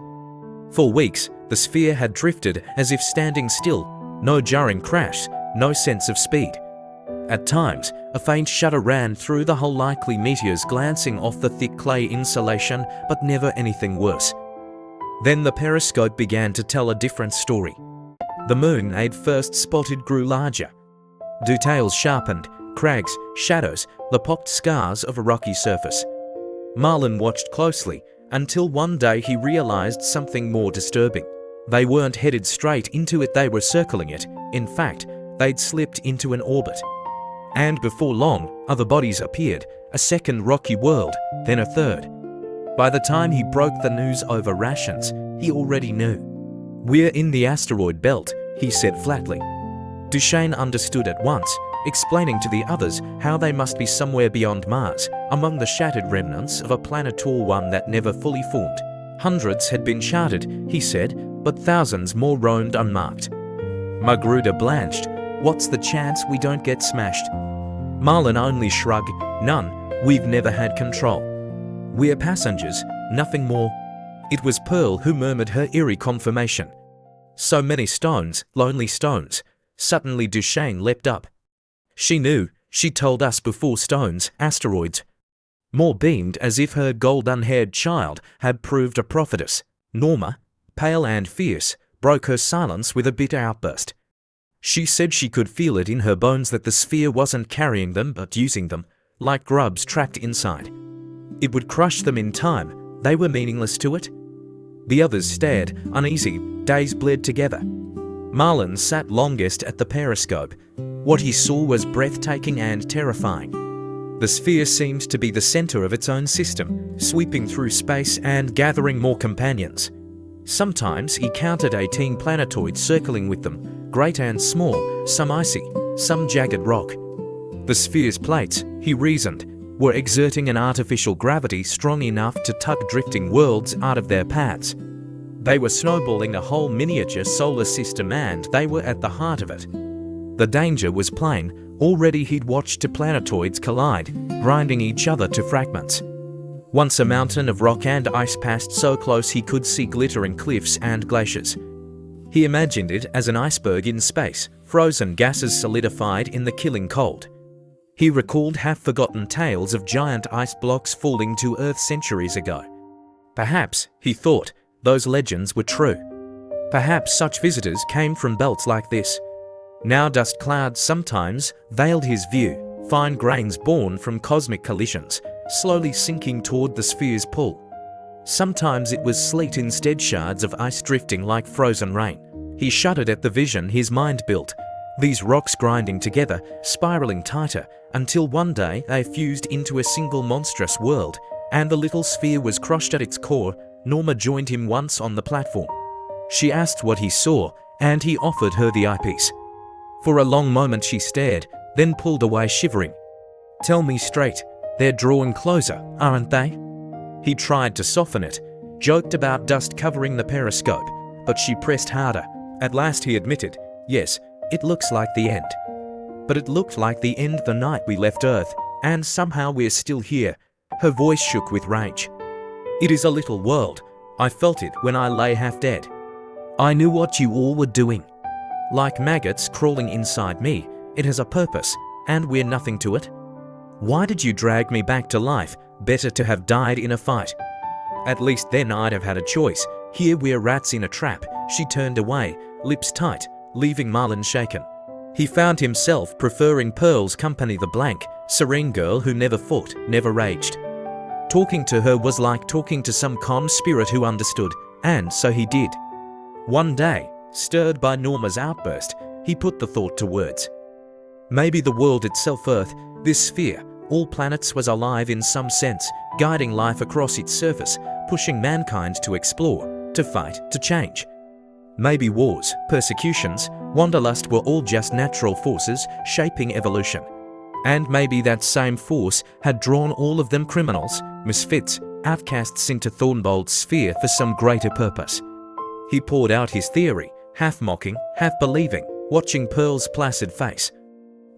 For weeks, the sphere had drifted as if standing still, no jarring crash, no sense of speed. At times, a faint shudder ran through the hull, likely meteors glancing off the thick clay insulation, but never anything worse. Then the periscope began to tell a different story. The moon they'd first spotted grew larger. Details sharpened, crags, shadows, the pocked scars of a rocky surface. Marlin watched closely until one day he realized something more disturbing. They weren't headed straight into it, they were circling it. In fact, they'd slipped into an orbit. And before long, other bodies appeared, a second rocky world, then a third. By the time he broke the news over rations, he already knew. We're in the asteroid belt, he said flatly. Duchesne understood at once, explaining to the others how they must be somewhere beyond Mars, among the shattered remnants of a planet or one that never fully formed. Hundreds had been charted, he said, but thousands more roamed unmarked. Magruder blanched. What's the chance we don't get smashed? Marlin only shrugged. None. We've never had control. We're passengers, nothing more. It was Pearl who murmured her eerie confirmation. So many stones, lonely stones. Suddenly Duchesne leapt up. She knew, she told us before, stones, asteroids. More beamed as if her golden-haired child had proved a prophetess. Norma, pale and fierce, broke her silence with a bitter outburst. She said she could feel it in her bones that the sphere wasn't carrying them but using them, like grubs trapped inside. It would crush them in time. They were meaningless to it. The others stared, uneasy, days bled together. Marlon sat longest at the periscope. What he saw was breathtaking and terrifying. The sphere seemed to be the center of its own system, sweeping through space and gathering more companions. Sometimes he counted 18 planetoids circling with them, great and small, some icy, some jagged rock. The sphere's plates, he reasoned, were exerting an artificial gravity strong enough to tug drifting worlds out of their paths. They were snowballing a whole miniature solar system, and they were at the heart of it. The danger was plain. Already he'd watched two planetoids collide, grinding each other to fragments. Once a mountain of rock and ice passed so close he could see glittering cliffs and glaciers. He imagined it as an iceberg in space, frozen gases solidified in the killing cold. He recalled half-forgotten tales of giant ice blocks falling to Earth centuries ago. Perhaps, he thought, those legends were true. Perhaps such visitors came from belts like this. Now dust clouds sometimes veiled his view, fine grains born from cosmic collisions, slowly sinking toward the sphere's pull. Sometimes it was sleet instead, shards of ice drifting like frozen rain. He shuddered at the vision his mind built, these rocks grinding together, spiraling tighter, until one day they fused into a single monstrous world, and the little sphere was crushed at its core. Norma joined him once on the platform. She asked what he saw, and he offered her the eyepiece. For a long moment she stared, then pulled away shivering. "Tell me straight, they're drawing closer, aren't they?" He tried to soften it, joked about dust covering the periscope, but she pressed harder. At last he admitted, "Yes, it looks like the end. But it looked like the end the night we left Earth, and somehow we're still here." Her voice shook with rage. "It is a little world. I felt it when I lay half dead. I knew what you all were doing. Like maggots crawling inside me, it has a purpose, and we're nothing to it. Why did you drag me back to life? Better to have died in a fight. At least then I'd have had a choice. Here we're rats in a trap." She turned away, lips tight, leaving Marlon shaken. He found himself preferring Pearl's company, the blank, serene girl who never fought, never raged. Talking to her was like talking to some calm spirit who understood, and so he did. One day, stirred by Norma's outburst, he put the thought to words. Maybe the world itself, Earth, this sphere, all planets, was alive in some sense, guiding life across its surface, pushing mankind to explore, to fight, to change. Maybe wars, persecutions, wanderlust were all just natural forces shaping evolution. And maybe that same force had drawn all of them criminals, misfits, outcasts into Thornbold's sphere for some greater purpose. He poured out his theory, half mocking, half believing, watching Pearl's placid face.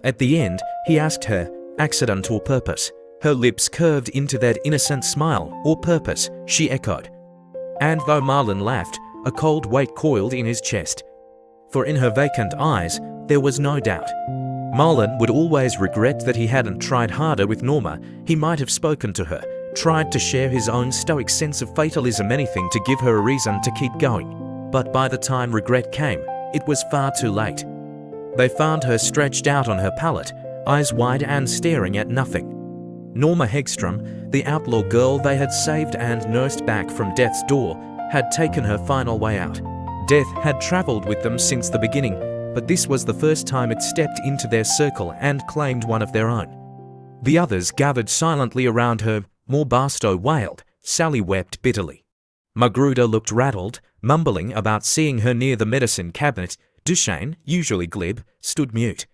At the end, he asked her, "Accident or purpose?" Her lips curved into that innocent smile. "Or purpose," she echoed. And though Marlon laughed, a cold weight coiled in his chest. For in her vacant eyes, there was no doubt. Marlon would always regret that he hadn't tried harder with Norma. He might have spoken to her, tried to share his own stoic sense of fatalism, anything to give her a reason to keep going. But by the time regret came, it was far too late. They found her stretched out on her pallet, eyes wide and staring at nothing. Norma Hegstrom, the outlaw girl they had saved and nursed back from death's door, had taken her final way out. Death had traveled with them since the beginning, but this was the first time it stepped into their circle and claimed one of their own. The others gathered silently around her. More Barstow wailed. Sally wept bitterly. Magruder looked rattled, mumbling about seeing her near the medicine cabinet. Duchesne, usually glib, stood mute.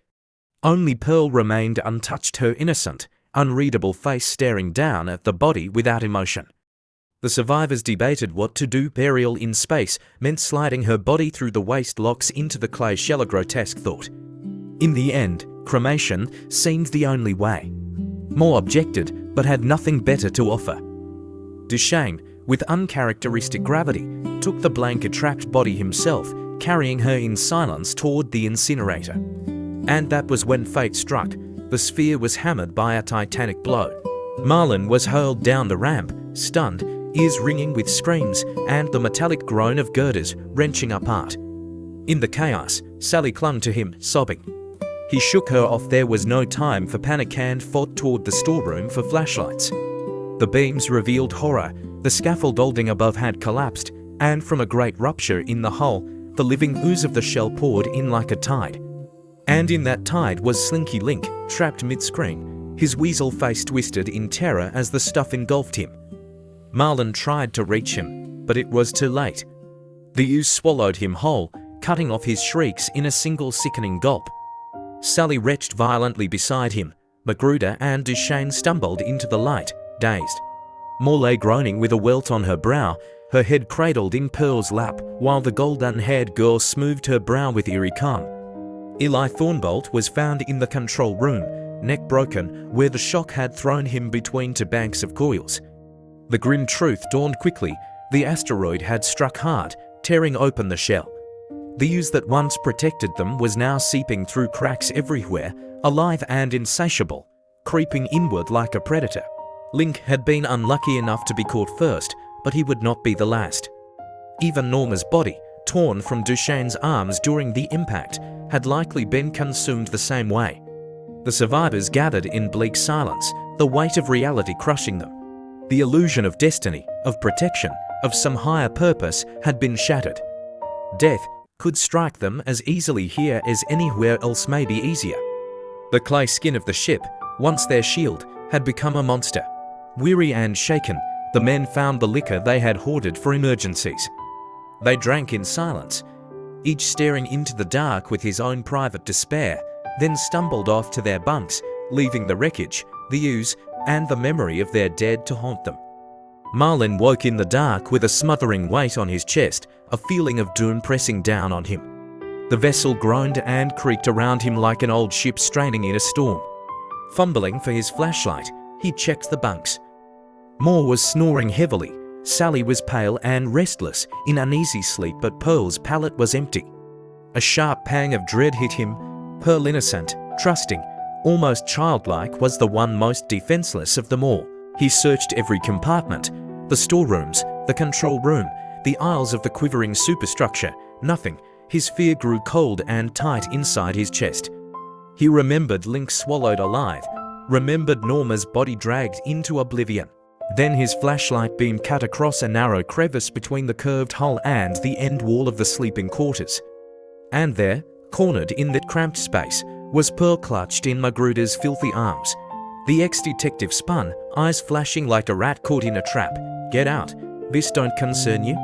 Only Pearl remained untouched, her innocent, unreadable face staring down at the body without emotion. The survivors debated what to do. Burial in space meant sliding her body through the waste locks into the clay shell, a grotesque thought. In the end, cremation seemed the only way. Moore objected, but had nothing better to offer. Duchesne, with uncharacteristic gravity, took the blanket-trapped body himself, carrying her in silence toward the incinerator. And that was when fate struck. The sphere was hammered by a titanic blow. Marlon was hurled down the ramp, stunned, ears ringing with screams and the metallic groan of girders wrenching apart. In the chaos, Sally clung to him, sobbing. He shook her off. There was no time for panic and fought toward the storeroom for flashlights. The beams revealed horror. The scaffolding above had collapsed, and from a great rupture in the hull, the living ooze of the shell poured in like a tide. And in that tide was Slinky Link, trapped mid-screen, his weasel face twisted in terror as the stuff engulfed him. Marlin tried to reach him, but it was too late. The ooze swallowed him whole, cutting off his shrieks in a single sickening gulp. Sally retched violently beside him. Magruder and Duchesne stumbled into the light, dazed. Moore lay groaning with a welt on her brow, her head cradled in Pearl's lap, while the golden-haired girl smoothed her brow with eerie calm. Eli Thornbolt was found in the control room, neck broken, where the shock had thrown him between two banks of coils. The grim truth dawned quickly. The asteroid had struck hard, tearing open the shell. The ooze that once protected them was now seeping through cracks everywhere, alive and insatiable, creeping inward like a predator. Link had been unlucky enough to be caught first, but he would not be the last. Even Norma's body, torn from Duchesne's arms during the impact, had likely been consumed the same way. The survivors gathered in bleak silence, the weight of reality crushing them. The illusion of destiny, of protection, of some higher purpose had been shattered. Death could strike them as easily here as anywhere else, maybe easier. The clay skin of the ship, once their shield, had become a monster. Weary and shaken, the men found the liquor they had hoarded for emergencies. They drank in silence, each staring into the dark with his own private despair, then stumbled off to their bunks, leaving the wreckage, the ooze, and the memory of their dead to haunt them. Marlin woke in the dark with a smothering weight on his chest, a feeling of doom pressing down on him. The vessel groaned and creaked around him like an old ship straining in a storm. Fumbling for his flashlight, he checked the bunks. Moore was snoring heavily. Sally was pale and restless, in uneasy sleep, but Pearl's palate was empty. A sharp pang of dread hit him. Pearl, innocent, trusting, almost childlike, was the one most defenseless of them all. He searched every compartment, the storerooms, the control room, the aisles of the quivering superstructure. Nothing. His fear grew cold and tight inside his chest. He remembered Link swallowed alive, remembered Norma's body dragged into oblivion. Then his flashlight beam cut across a narrow crevice between the curved hull and the end wall of the sleeping quarters. And there, cornered in that cramped space, was Pearl clutched in Magruder's filthy arms. The ex-detective spun, eyes flashing like a rat caught in a trap. "Get out. This don't concern you."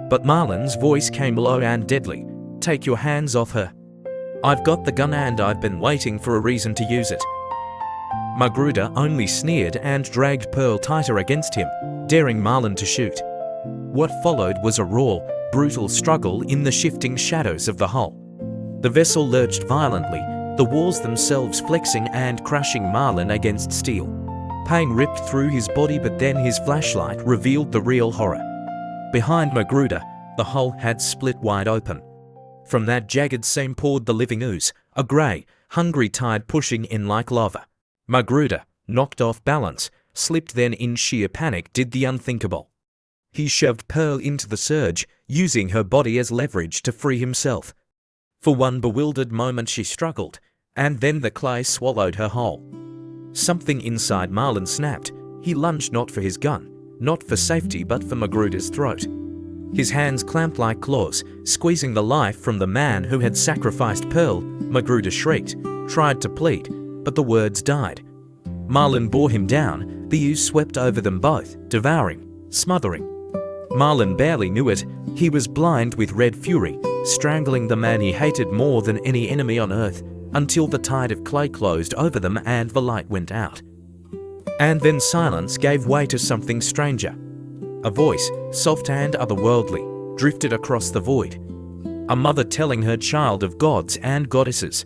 But Marlin's voice came low and deadly. "Take your hands off her. I've got the gun and I've been waiting for a reason to use it." Magruder only sneered and dragged Pearl tighter against him, daring Marlin to shoot. What followed was a raw, brutal struggle in the shifting shadows of the hull. The vessel lurched violently, the walls themselves flexing and crushing Marlin against steel. Pain ripped through his body, but then his flashlight revealed the real horror. Behind Magruder, the hull had split wide open. From that jagged seam poured the living ooze, a grey, hungry tide pushing in like lava. Magruder, knocked off balance, slipped, then in sheer panic did the unthinkable. He shoved Pearl into the surge, using her body as leverage to free himself. For one bewildered moment she struggled, and then the clay swallowed her whole. Something inside Marlin snapped. He lunged not for his gun, not for safety, but for Magruder's throat. His hands clamped like claws, squeezing the life from the man who had sacrificed Pearl. Magruder shrieked, tried to plead, but the words died. Marlin bore him down. The ooze swept over them both, devouring, smothering. Marlin barely knew it. He was blind with red fury, strangling the man he hated more than any enemy on earth, until the tide of clay closed over them and the light went out. And then silence gave way to something stranger. A voice, soft and otherworldly, drifted across the void. A mother telling her child of gods and goddesses.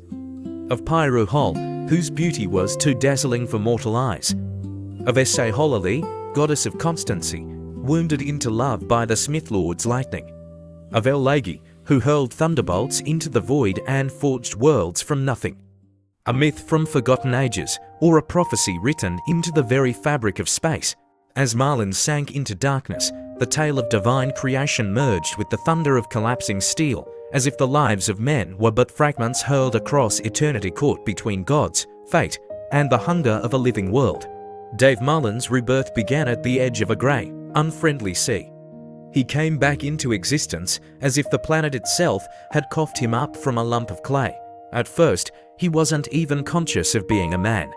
Of Pyru Hol, whose beauty was too dazzling for mortal eyes. Of Essay Hololi, goddess of constancy, wounded into love by the Smith Lord's lightning. Of El Lagi, who hurled thunderbolts into the void and forged worlds from nothing. A myth from forgotten ages, or a prophecy written into the very fabric of space. As Marlin sank into darkness, the tale of divine creation merged with the thunder of collapsing steel, as if the lives of men were but fragments hurled across eternity, caught between gods, fate, and the hunger of a living world. Dave Marlin's rebirth began at the edge of a grey, unfriendly sea. He came back into existence as if the planet itself had coughed him up from a lump of clay. At first, he wasn't even conscious of being a man.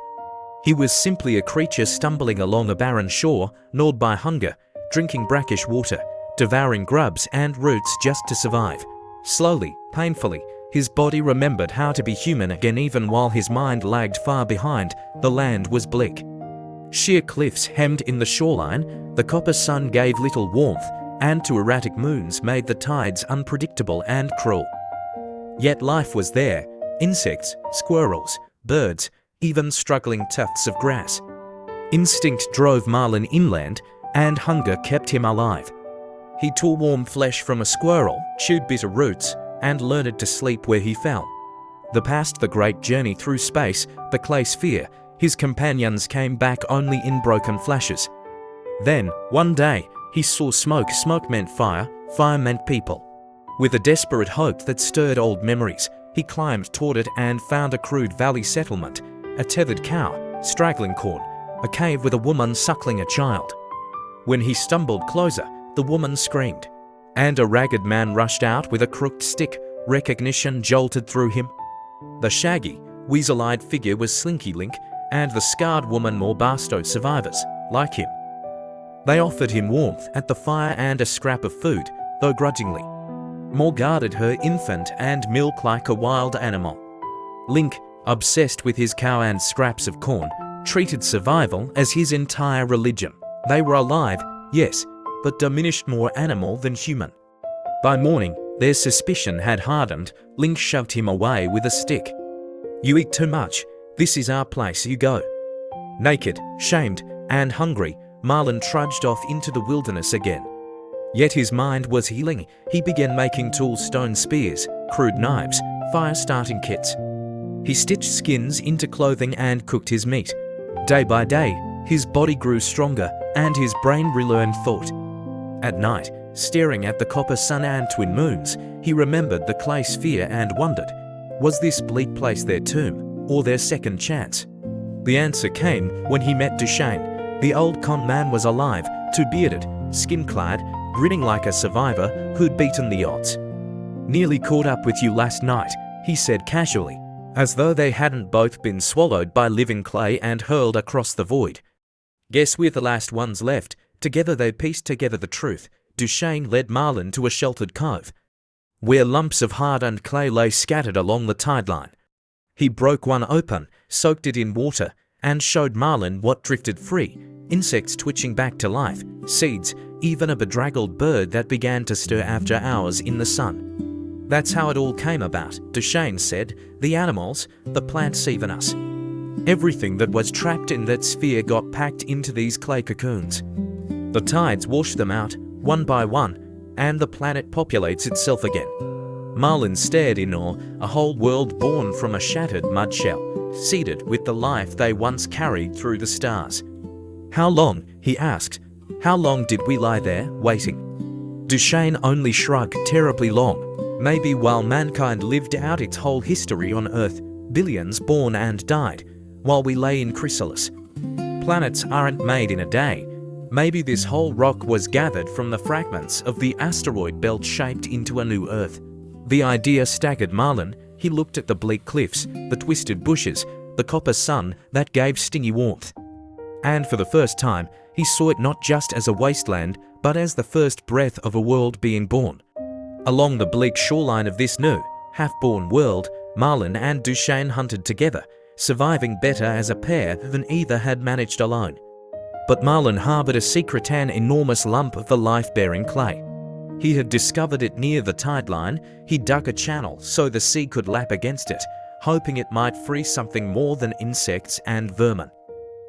He was simply a creature stumbling along a barren shore, gnawed by hunger, drinking brackish water, devouring grubs and roots just to survive. Slowly, painfully, his body remembered how to be human again even while his mind lagged far behind. The land was bleak. Sheer cliffs hemmed in the shoreline, the copper sun gave little warmth, and two erratic moons made the tides unpredictable and cruel. Yet life was there: insects, squirrels, birds, even struggling tufts of grass. Instinct drove Marlin inland, and hunger kept him alive. He tore warm flesh from a squirrel, chewed bitter roots, and learned to sleep where he fell. Past the great journey through space, the clay sphere, his companions came back only in broken flashes. Then, one day, he saw smoke. Smoke meant fire, fire meant people. With a desperate hope that stirred old memories, he climbed toward it and found a crude valley settlement, a tethered cow, straggling corn, a cave with a woman suckling a child. When he stumbled closer, the woman screamed, and a ragged man rushed out with a crooked stick. Recognition jolted through him. The shaggy, weasel-eyed figure was Slinky Link, and the scarred woman more Barstow survivors, like him. They offered him warmth at the fire and a scrap of food, though grudgingly. More guarded her infant and milk like a wild animal. Link, obsessed with his cow and scraps of corn, treated survival as his entire religion. They were alive, yes, but diminished, more animal than human. By morning, their suspicion had hardened. Link shoved him away with a stick. "You eat too much. This is our place, you go." Naked, shamed, and hungry, Marlin trudged off into the wilderness again. Yet his mind was healing. He began making tools: stone spears, crude knives, fire-starting kits. He stitched skins into clothing and cooked his meat. Day by day, his body grew stronger and his brain relearned thought. At night, staring at the copper sun and twin moons, he remembered the clay sphere and wondered, was this bleak place their tomb or their second chance? The answer came when he met Duchesne. The old con man was alive, too bearded, skin-clad, grinning like a survivor who'd beaten the odds. "Nearly caught up with you last night," he said casually, as though they hadn't both been swallowed by living clay and hurled across the void. "Guess we're the last ones left." Together they pieced together the truth. Duchesne led Marlin to a sheltered cove, where lumps of hardened clay lay scattered along the tide line. He broke one open, soaked it in water, and showed Marlin what drifted free: insects twitching back to life, seeds, even a bedraggled bird that began to stir after hours in the sun. "That's how it all came about," Duchesne said. "The animals, the plants, even us. Everything that was trapped in that sphere got packed into these clay cocoons. The tides wash them out, one by one, and the planet populates itself again." Marlin stared in awe, a whole world born from a shattered mud shell, seeded with the life they once carried through the stars. "How long?" he asked. "How long did we lie there, waiting?" Duchesne only shrugged. "Terribly long. Maybe while mankind lived out its whole history on Earth, billions born and died, while we lay in chrysalis. Planets aren't made in a day. Maybe this whole rock was gathered from the fragments of the asteroid belt shaped into a new Earth." The idea staggered Marlin. He looked at the bleak cliffs, the twisted bushes, the copper sun that gave stingy warmth. And for the first time, he saw it not just as a wasteland, but as the first breath of a world being born. Along the bleak shoreline of this new, half-born world, Marlin and Duchesne hunted together, surviving better as a pair than either had managed alone. But Marlin harbored a secret: an enormous lump of the life-bearing clay. He had discovered it near the tide line. He dug a channel so the sea could lap against it, hoping it might free something more than insects and vermin.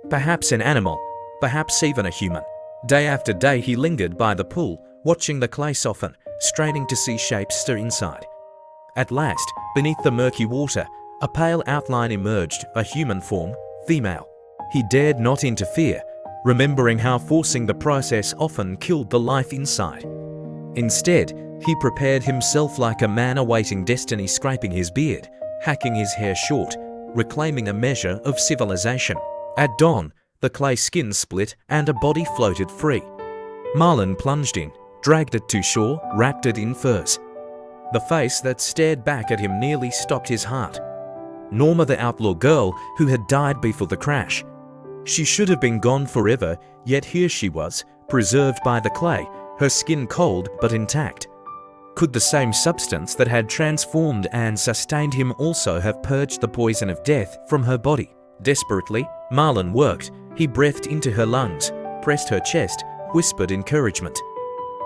Perhaps an animal, perhaps even a human. Day after day he lingered by the pool, watching the clay soften, straining to see shapes stir inside. At last, beneath the murky water, a pale outline emerged, a human form, female. He dared not interfere, remembering how forcing the process often killed the life inside. Instead, he prepared himself like a man awaiting destiny, scraping his beard, hacking his hair short, reclaiming a measure of civilization. At dawn, the clay skin split and a body floated free. Marlin plunged in, dragged it to shore, wrapped it in furs. The face that stared back at him nearly stopped his heart. Norma, the outlaw girl who had died before the crash. She should have been gone forever, yet here she was, preserved by the clay, her skin cold but intact. Could the same substance that had transformed and sustained him also have purged the poison of death from her body? Desperately, Marlon worked. He breathed into her lungs, pressed her chest, whispered encouragement.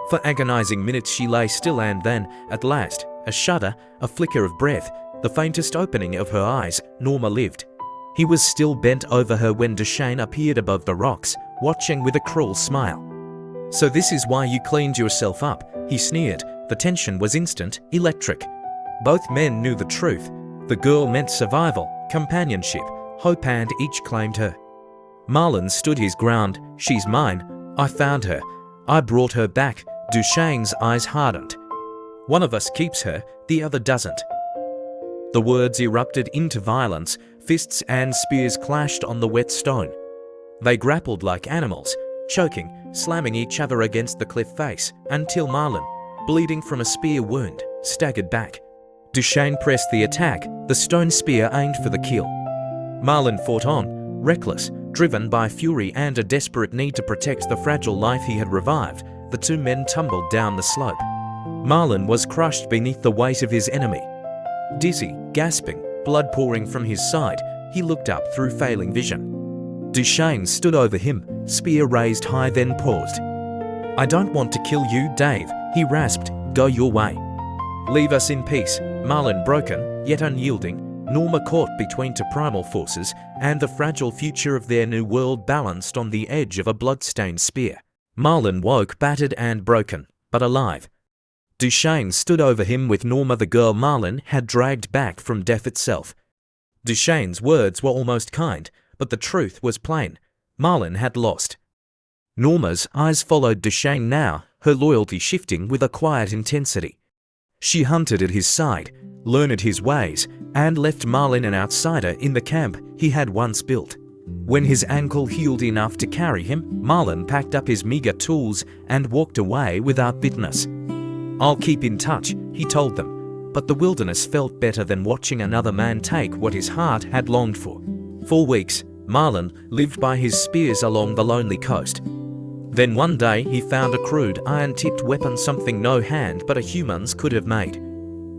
For agonizing minutes she lay still, and then, at last, a shudder, a flicker of breath, the faintest opening of her eyes, Norma lived. He was still bent over her when Duchesne appeared above the rocks, watching with a cruel smile. "So this is why you cleaned yourself up," he sneered. The tension was instant, electric. Both men knew the truth. The girl meant survival, companionship, hope, and each claimed her. Marlon stood his ground. "She's mine. I found her. I brought her back." Duchesne's eyes hardened. "One of us keeps her, the other doesn't." The words erupted into violence. Fists and spears clashed on the wet stone. They grappled like animals, choking, slamming each other against the cliff face, until Marlon, bleeding from a spear wound, staggered back. Duchesne pressed the attack, the stone spear aimed for the kill. Marlon fought on, reckless, driven by fury and a desperate need to protect the fragile life he had revived. The two men tumbled down the slope. Marlon was crushed beneath the weight of his enemy. Dizzy, gasping, blood pouring from his side, he looked up through failing vision. Duchesne stood over him, spear raised high, then paused. "I don't want to kill you, Dave," he rasped. "Go your way. Leave us in peace." Marlon, broken, yet unyielding, Norma caught between two primal forces, and the fragile future of their new world balanced on the edge of a blood-stained spear. Marlon woke battered and broken, but alive. Duchesne stood over him with Norma, the girl Marlon had dragged back from death itself. Duchesne's words were almost kind, but the truth was plain. Marlon had lost. Norma's eyes followed Duchesne now, her loyalty shifting with a quiet intensity. She hunted at his side, learned his ways, and left Marlon an outsider in the camp he had once built. When his ankle healed enough to carry him, Marlon packed up his meager tools and walked away without bitterness. "I'll keep in touch," he told them, but the wilderness felt better than watching another man take what his heart had longed for. For weeks, Marlon lived by his spears along the lonely coast. Then one day he found a crude, iron-tipped weapon, something no hand but a human's could have made.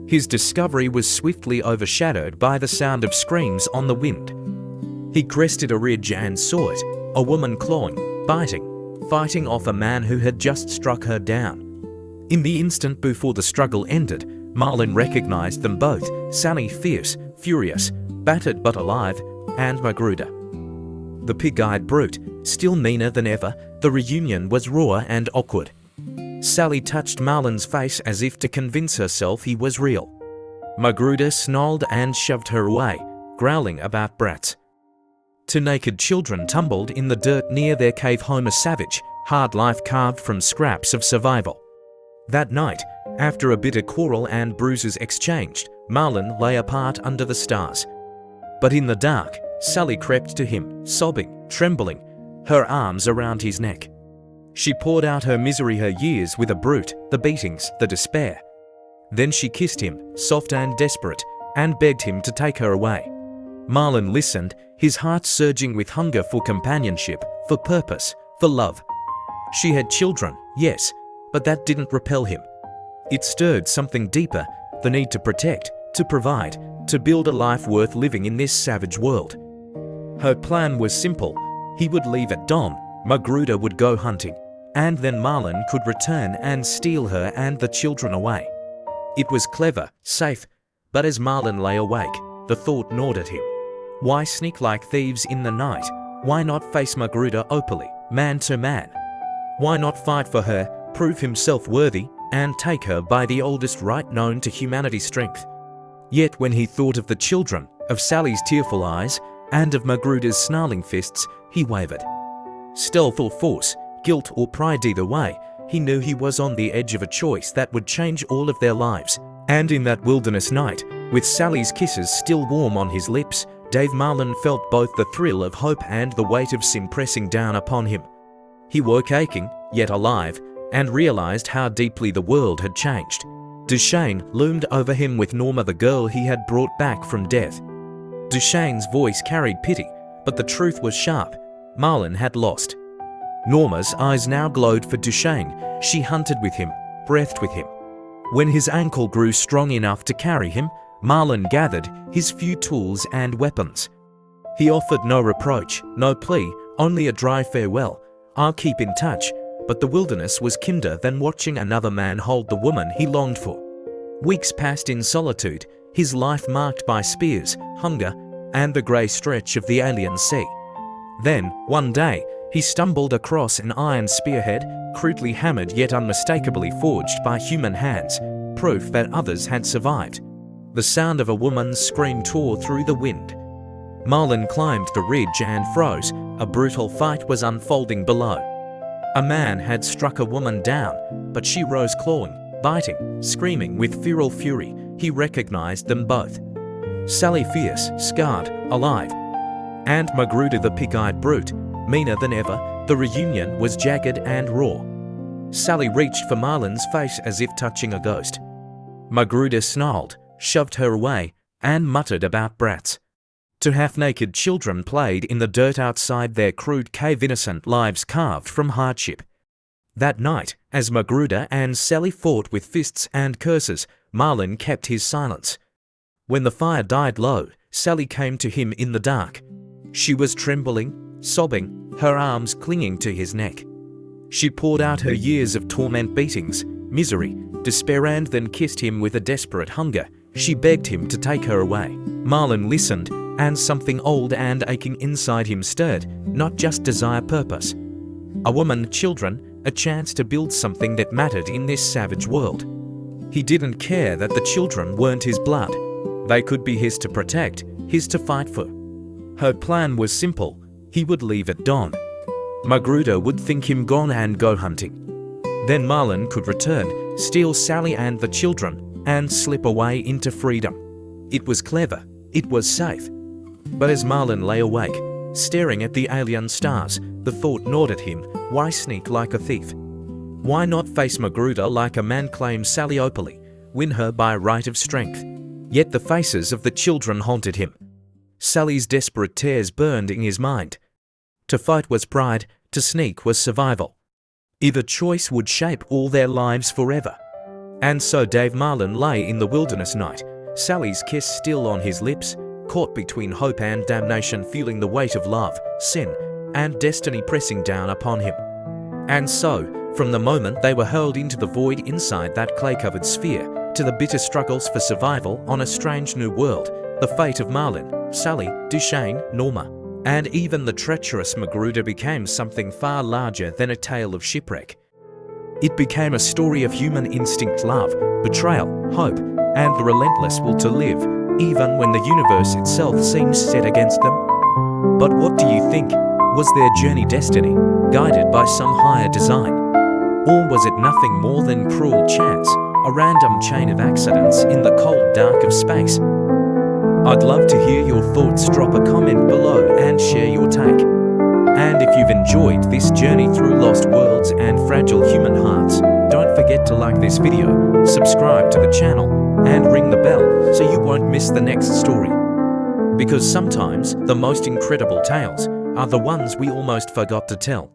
His discovery was swiftly overshadowed by the sound of screams on the wind. He crested a ridge and saw it, a woman clawing, biting, fighting off a man who had just struck her down. In the instant before the struggle ended, Marlon recognized them both, Sally fierce, furious, battered but alive, and Magruder, the pig-eyed brute, still meaner than ever. The reunion was raw and awkward. Sally touched Marlon's face as if to convince herself he was real. Magruder snarled and shoved her away, growling about brats. Two naked children tumbled in the dirt near their cave home, a savage, hard life carved from scraps of survival. That night, after a bitter quarrel and bruises exchanged, Marlon lay apart under the stars. But in the dark, Sally crept to him, sobbing, trembling, her arms around his neck. She poured out her misery, her years with a brute, the beatings, the despair. Then she kissed him, soft and desperate, and begged him to take her away. Marlon listened, his heart surging with hunger for companionship, for purpose, for love. She had children, yes, but that didn't repel him. It stirred something deeper, the need to protect, to provide, to build a life worth living in this savage world. Her plan was simple. He would leave at dawn, Magruder would go hunting, and then Marlon could return and steal her and the children away. It was clever, safe, but as Marlon lay awake, the thought gnawed at him. Why sneak like thieves in the night? Why not face Magruder openly, man to man? Why not fight for her, prove himself worthy, and take her by the oldest right known to humanity's strength? Yet when he thought of the children, of Sally's tearful eyes, and of Magruder's snarling fists, he wavered. Stealth or force, guilt or pride, either way, he knew he was on the edge of a choice that would change all of their lives. And in that wilderness night, with Sally's kisses still warm on his lips, Dave Marlon felt both the thrill of hope and the weight of sin pressing down upon him. He woke aching, yet alive, and realized how deeply the world had changed. Duchesne loomed over him with Norma, the girl he had brought back from death. Duchesne's voice carried pity, but the truth was sharp. Marlon had lost. Norma's eyes now glowed for Duchesne. She hunted with him, breathed with him. When his ankle grew strong enough to carry him, Marlon gathered his few tools and weapons. He offered no reproach, no plea, only a dry farewell. "I'll keep in touch," but the wilderness was kinder than watching another man hold the woman he longed for. Weeks passed in solitude, his life marked by spears, hunger, and the grey stretch of the alien sea. Then, one day, he stumbled across an iron spearhead, crudely hammered yet unmistakably forged by human hands, proof that others had survived. The sound of a woman's scream tore through the wind. Marlon climbed the ridge and froze. A brutal fight was unfolding below. A man had struck a woman down, but she rose clawing, biting, screaming with feral fury. He recognized them both. Sally fierce, scarred, alive. And Magruder the pig-eyed brute, meaner than ever. The reunion was jagged and raw. Sally reached for Marlon's face as if touching a ghost. Magruder snarled, shoved her away, and muttered about brats. Two half-naked children played in the dirt outside their crude cave, innocent lives carved from hardship. That night, as Magruder and Sally fought with fists and curses, Marlon kept his silence. When the fire died low, Sally came to him in the dark. She was trembling, sobbing, her arms clinging to his neck. She poured out her years of torment, beatings, misery, despair, and then kissed him with a desperate hunger. She begged him to take her away. Marlon listened, and something old and aching inside him stirred, not just desire, purpose. A woman, children, a chance to build something that mattered in this savage world. He didn't care that the children weren't his blood. They could be his to protect, his to fight for. Her plan was simple. He would leave at dawn. Magruder would think him gone and go hunting. Then Marlon could return, steal Sally and the children, and slip away into freedom. It was clever. It was safe. But as Marlon lay awake, staring at the alien stars, the thought gnawed at him: why sneak like a thief? Why not face Magruder like a man, claim Sally openly, win her by right of strength? Yet the faces of the children haunted him. Sally's desperate tears burned in his mind. To fight was pride, to sneak was survival. Either choice would shape all their lives forever. And so Dave Marlon lay in the wilderness night, Sally's kiss still on his lips, caught between hope and damnation, feeling the weight of love, sin, and destiny pressing down upon him. And so, from the moment they were hurled into the void inside that clay-covered sphere, to the bitter struggles for survival on a strange new world, the fate of Marlon, Sally, Duchesne, Norma, and even the treacherous Magruder became something far larger than a tale of shipwreck. It became a story of human instinct, love, betrayal, hope, and the relentless will to live, even when the universe itself seems set against them. But what do you think? Was their journey destiny, guided by some higher design? Or was it nothing more than cruel chance, a random chain of accidents in the cold dark of space? I'd love to hear your thoughts. Drop a comment below and share your take. And if you've enjoyed this journey through lost worlds and fragile human hearts, don't forget to like this video, subscribe to the channel, and ring the bell so you won't miss the next story. Because sometimes the most incredible tales are the ones we almost forgot to tell.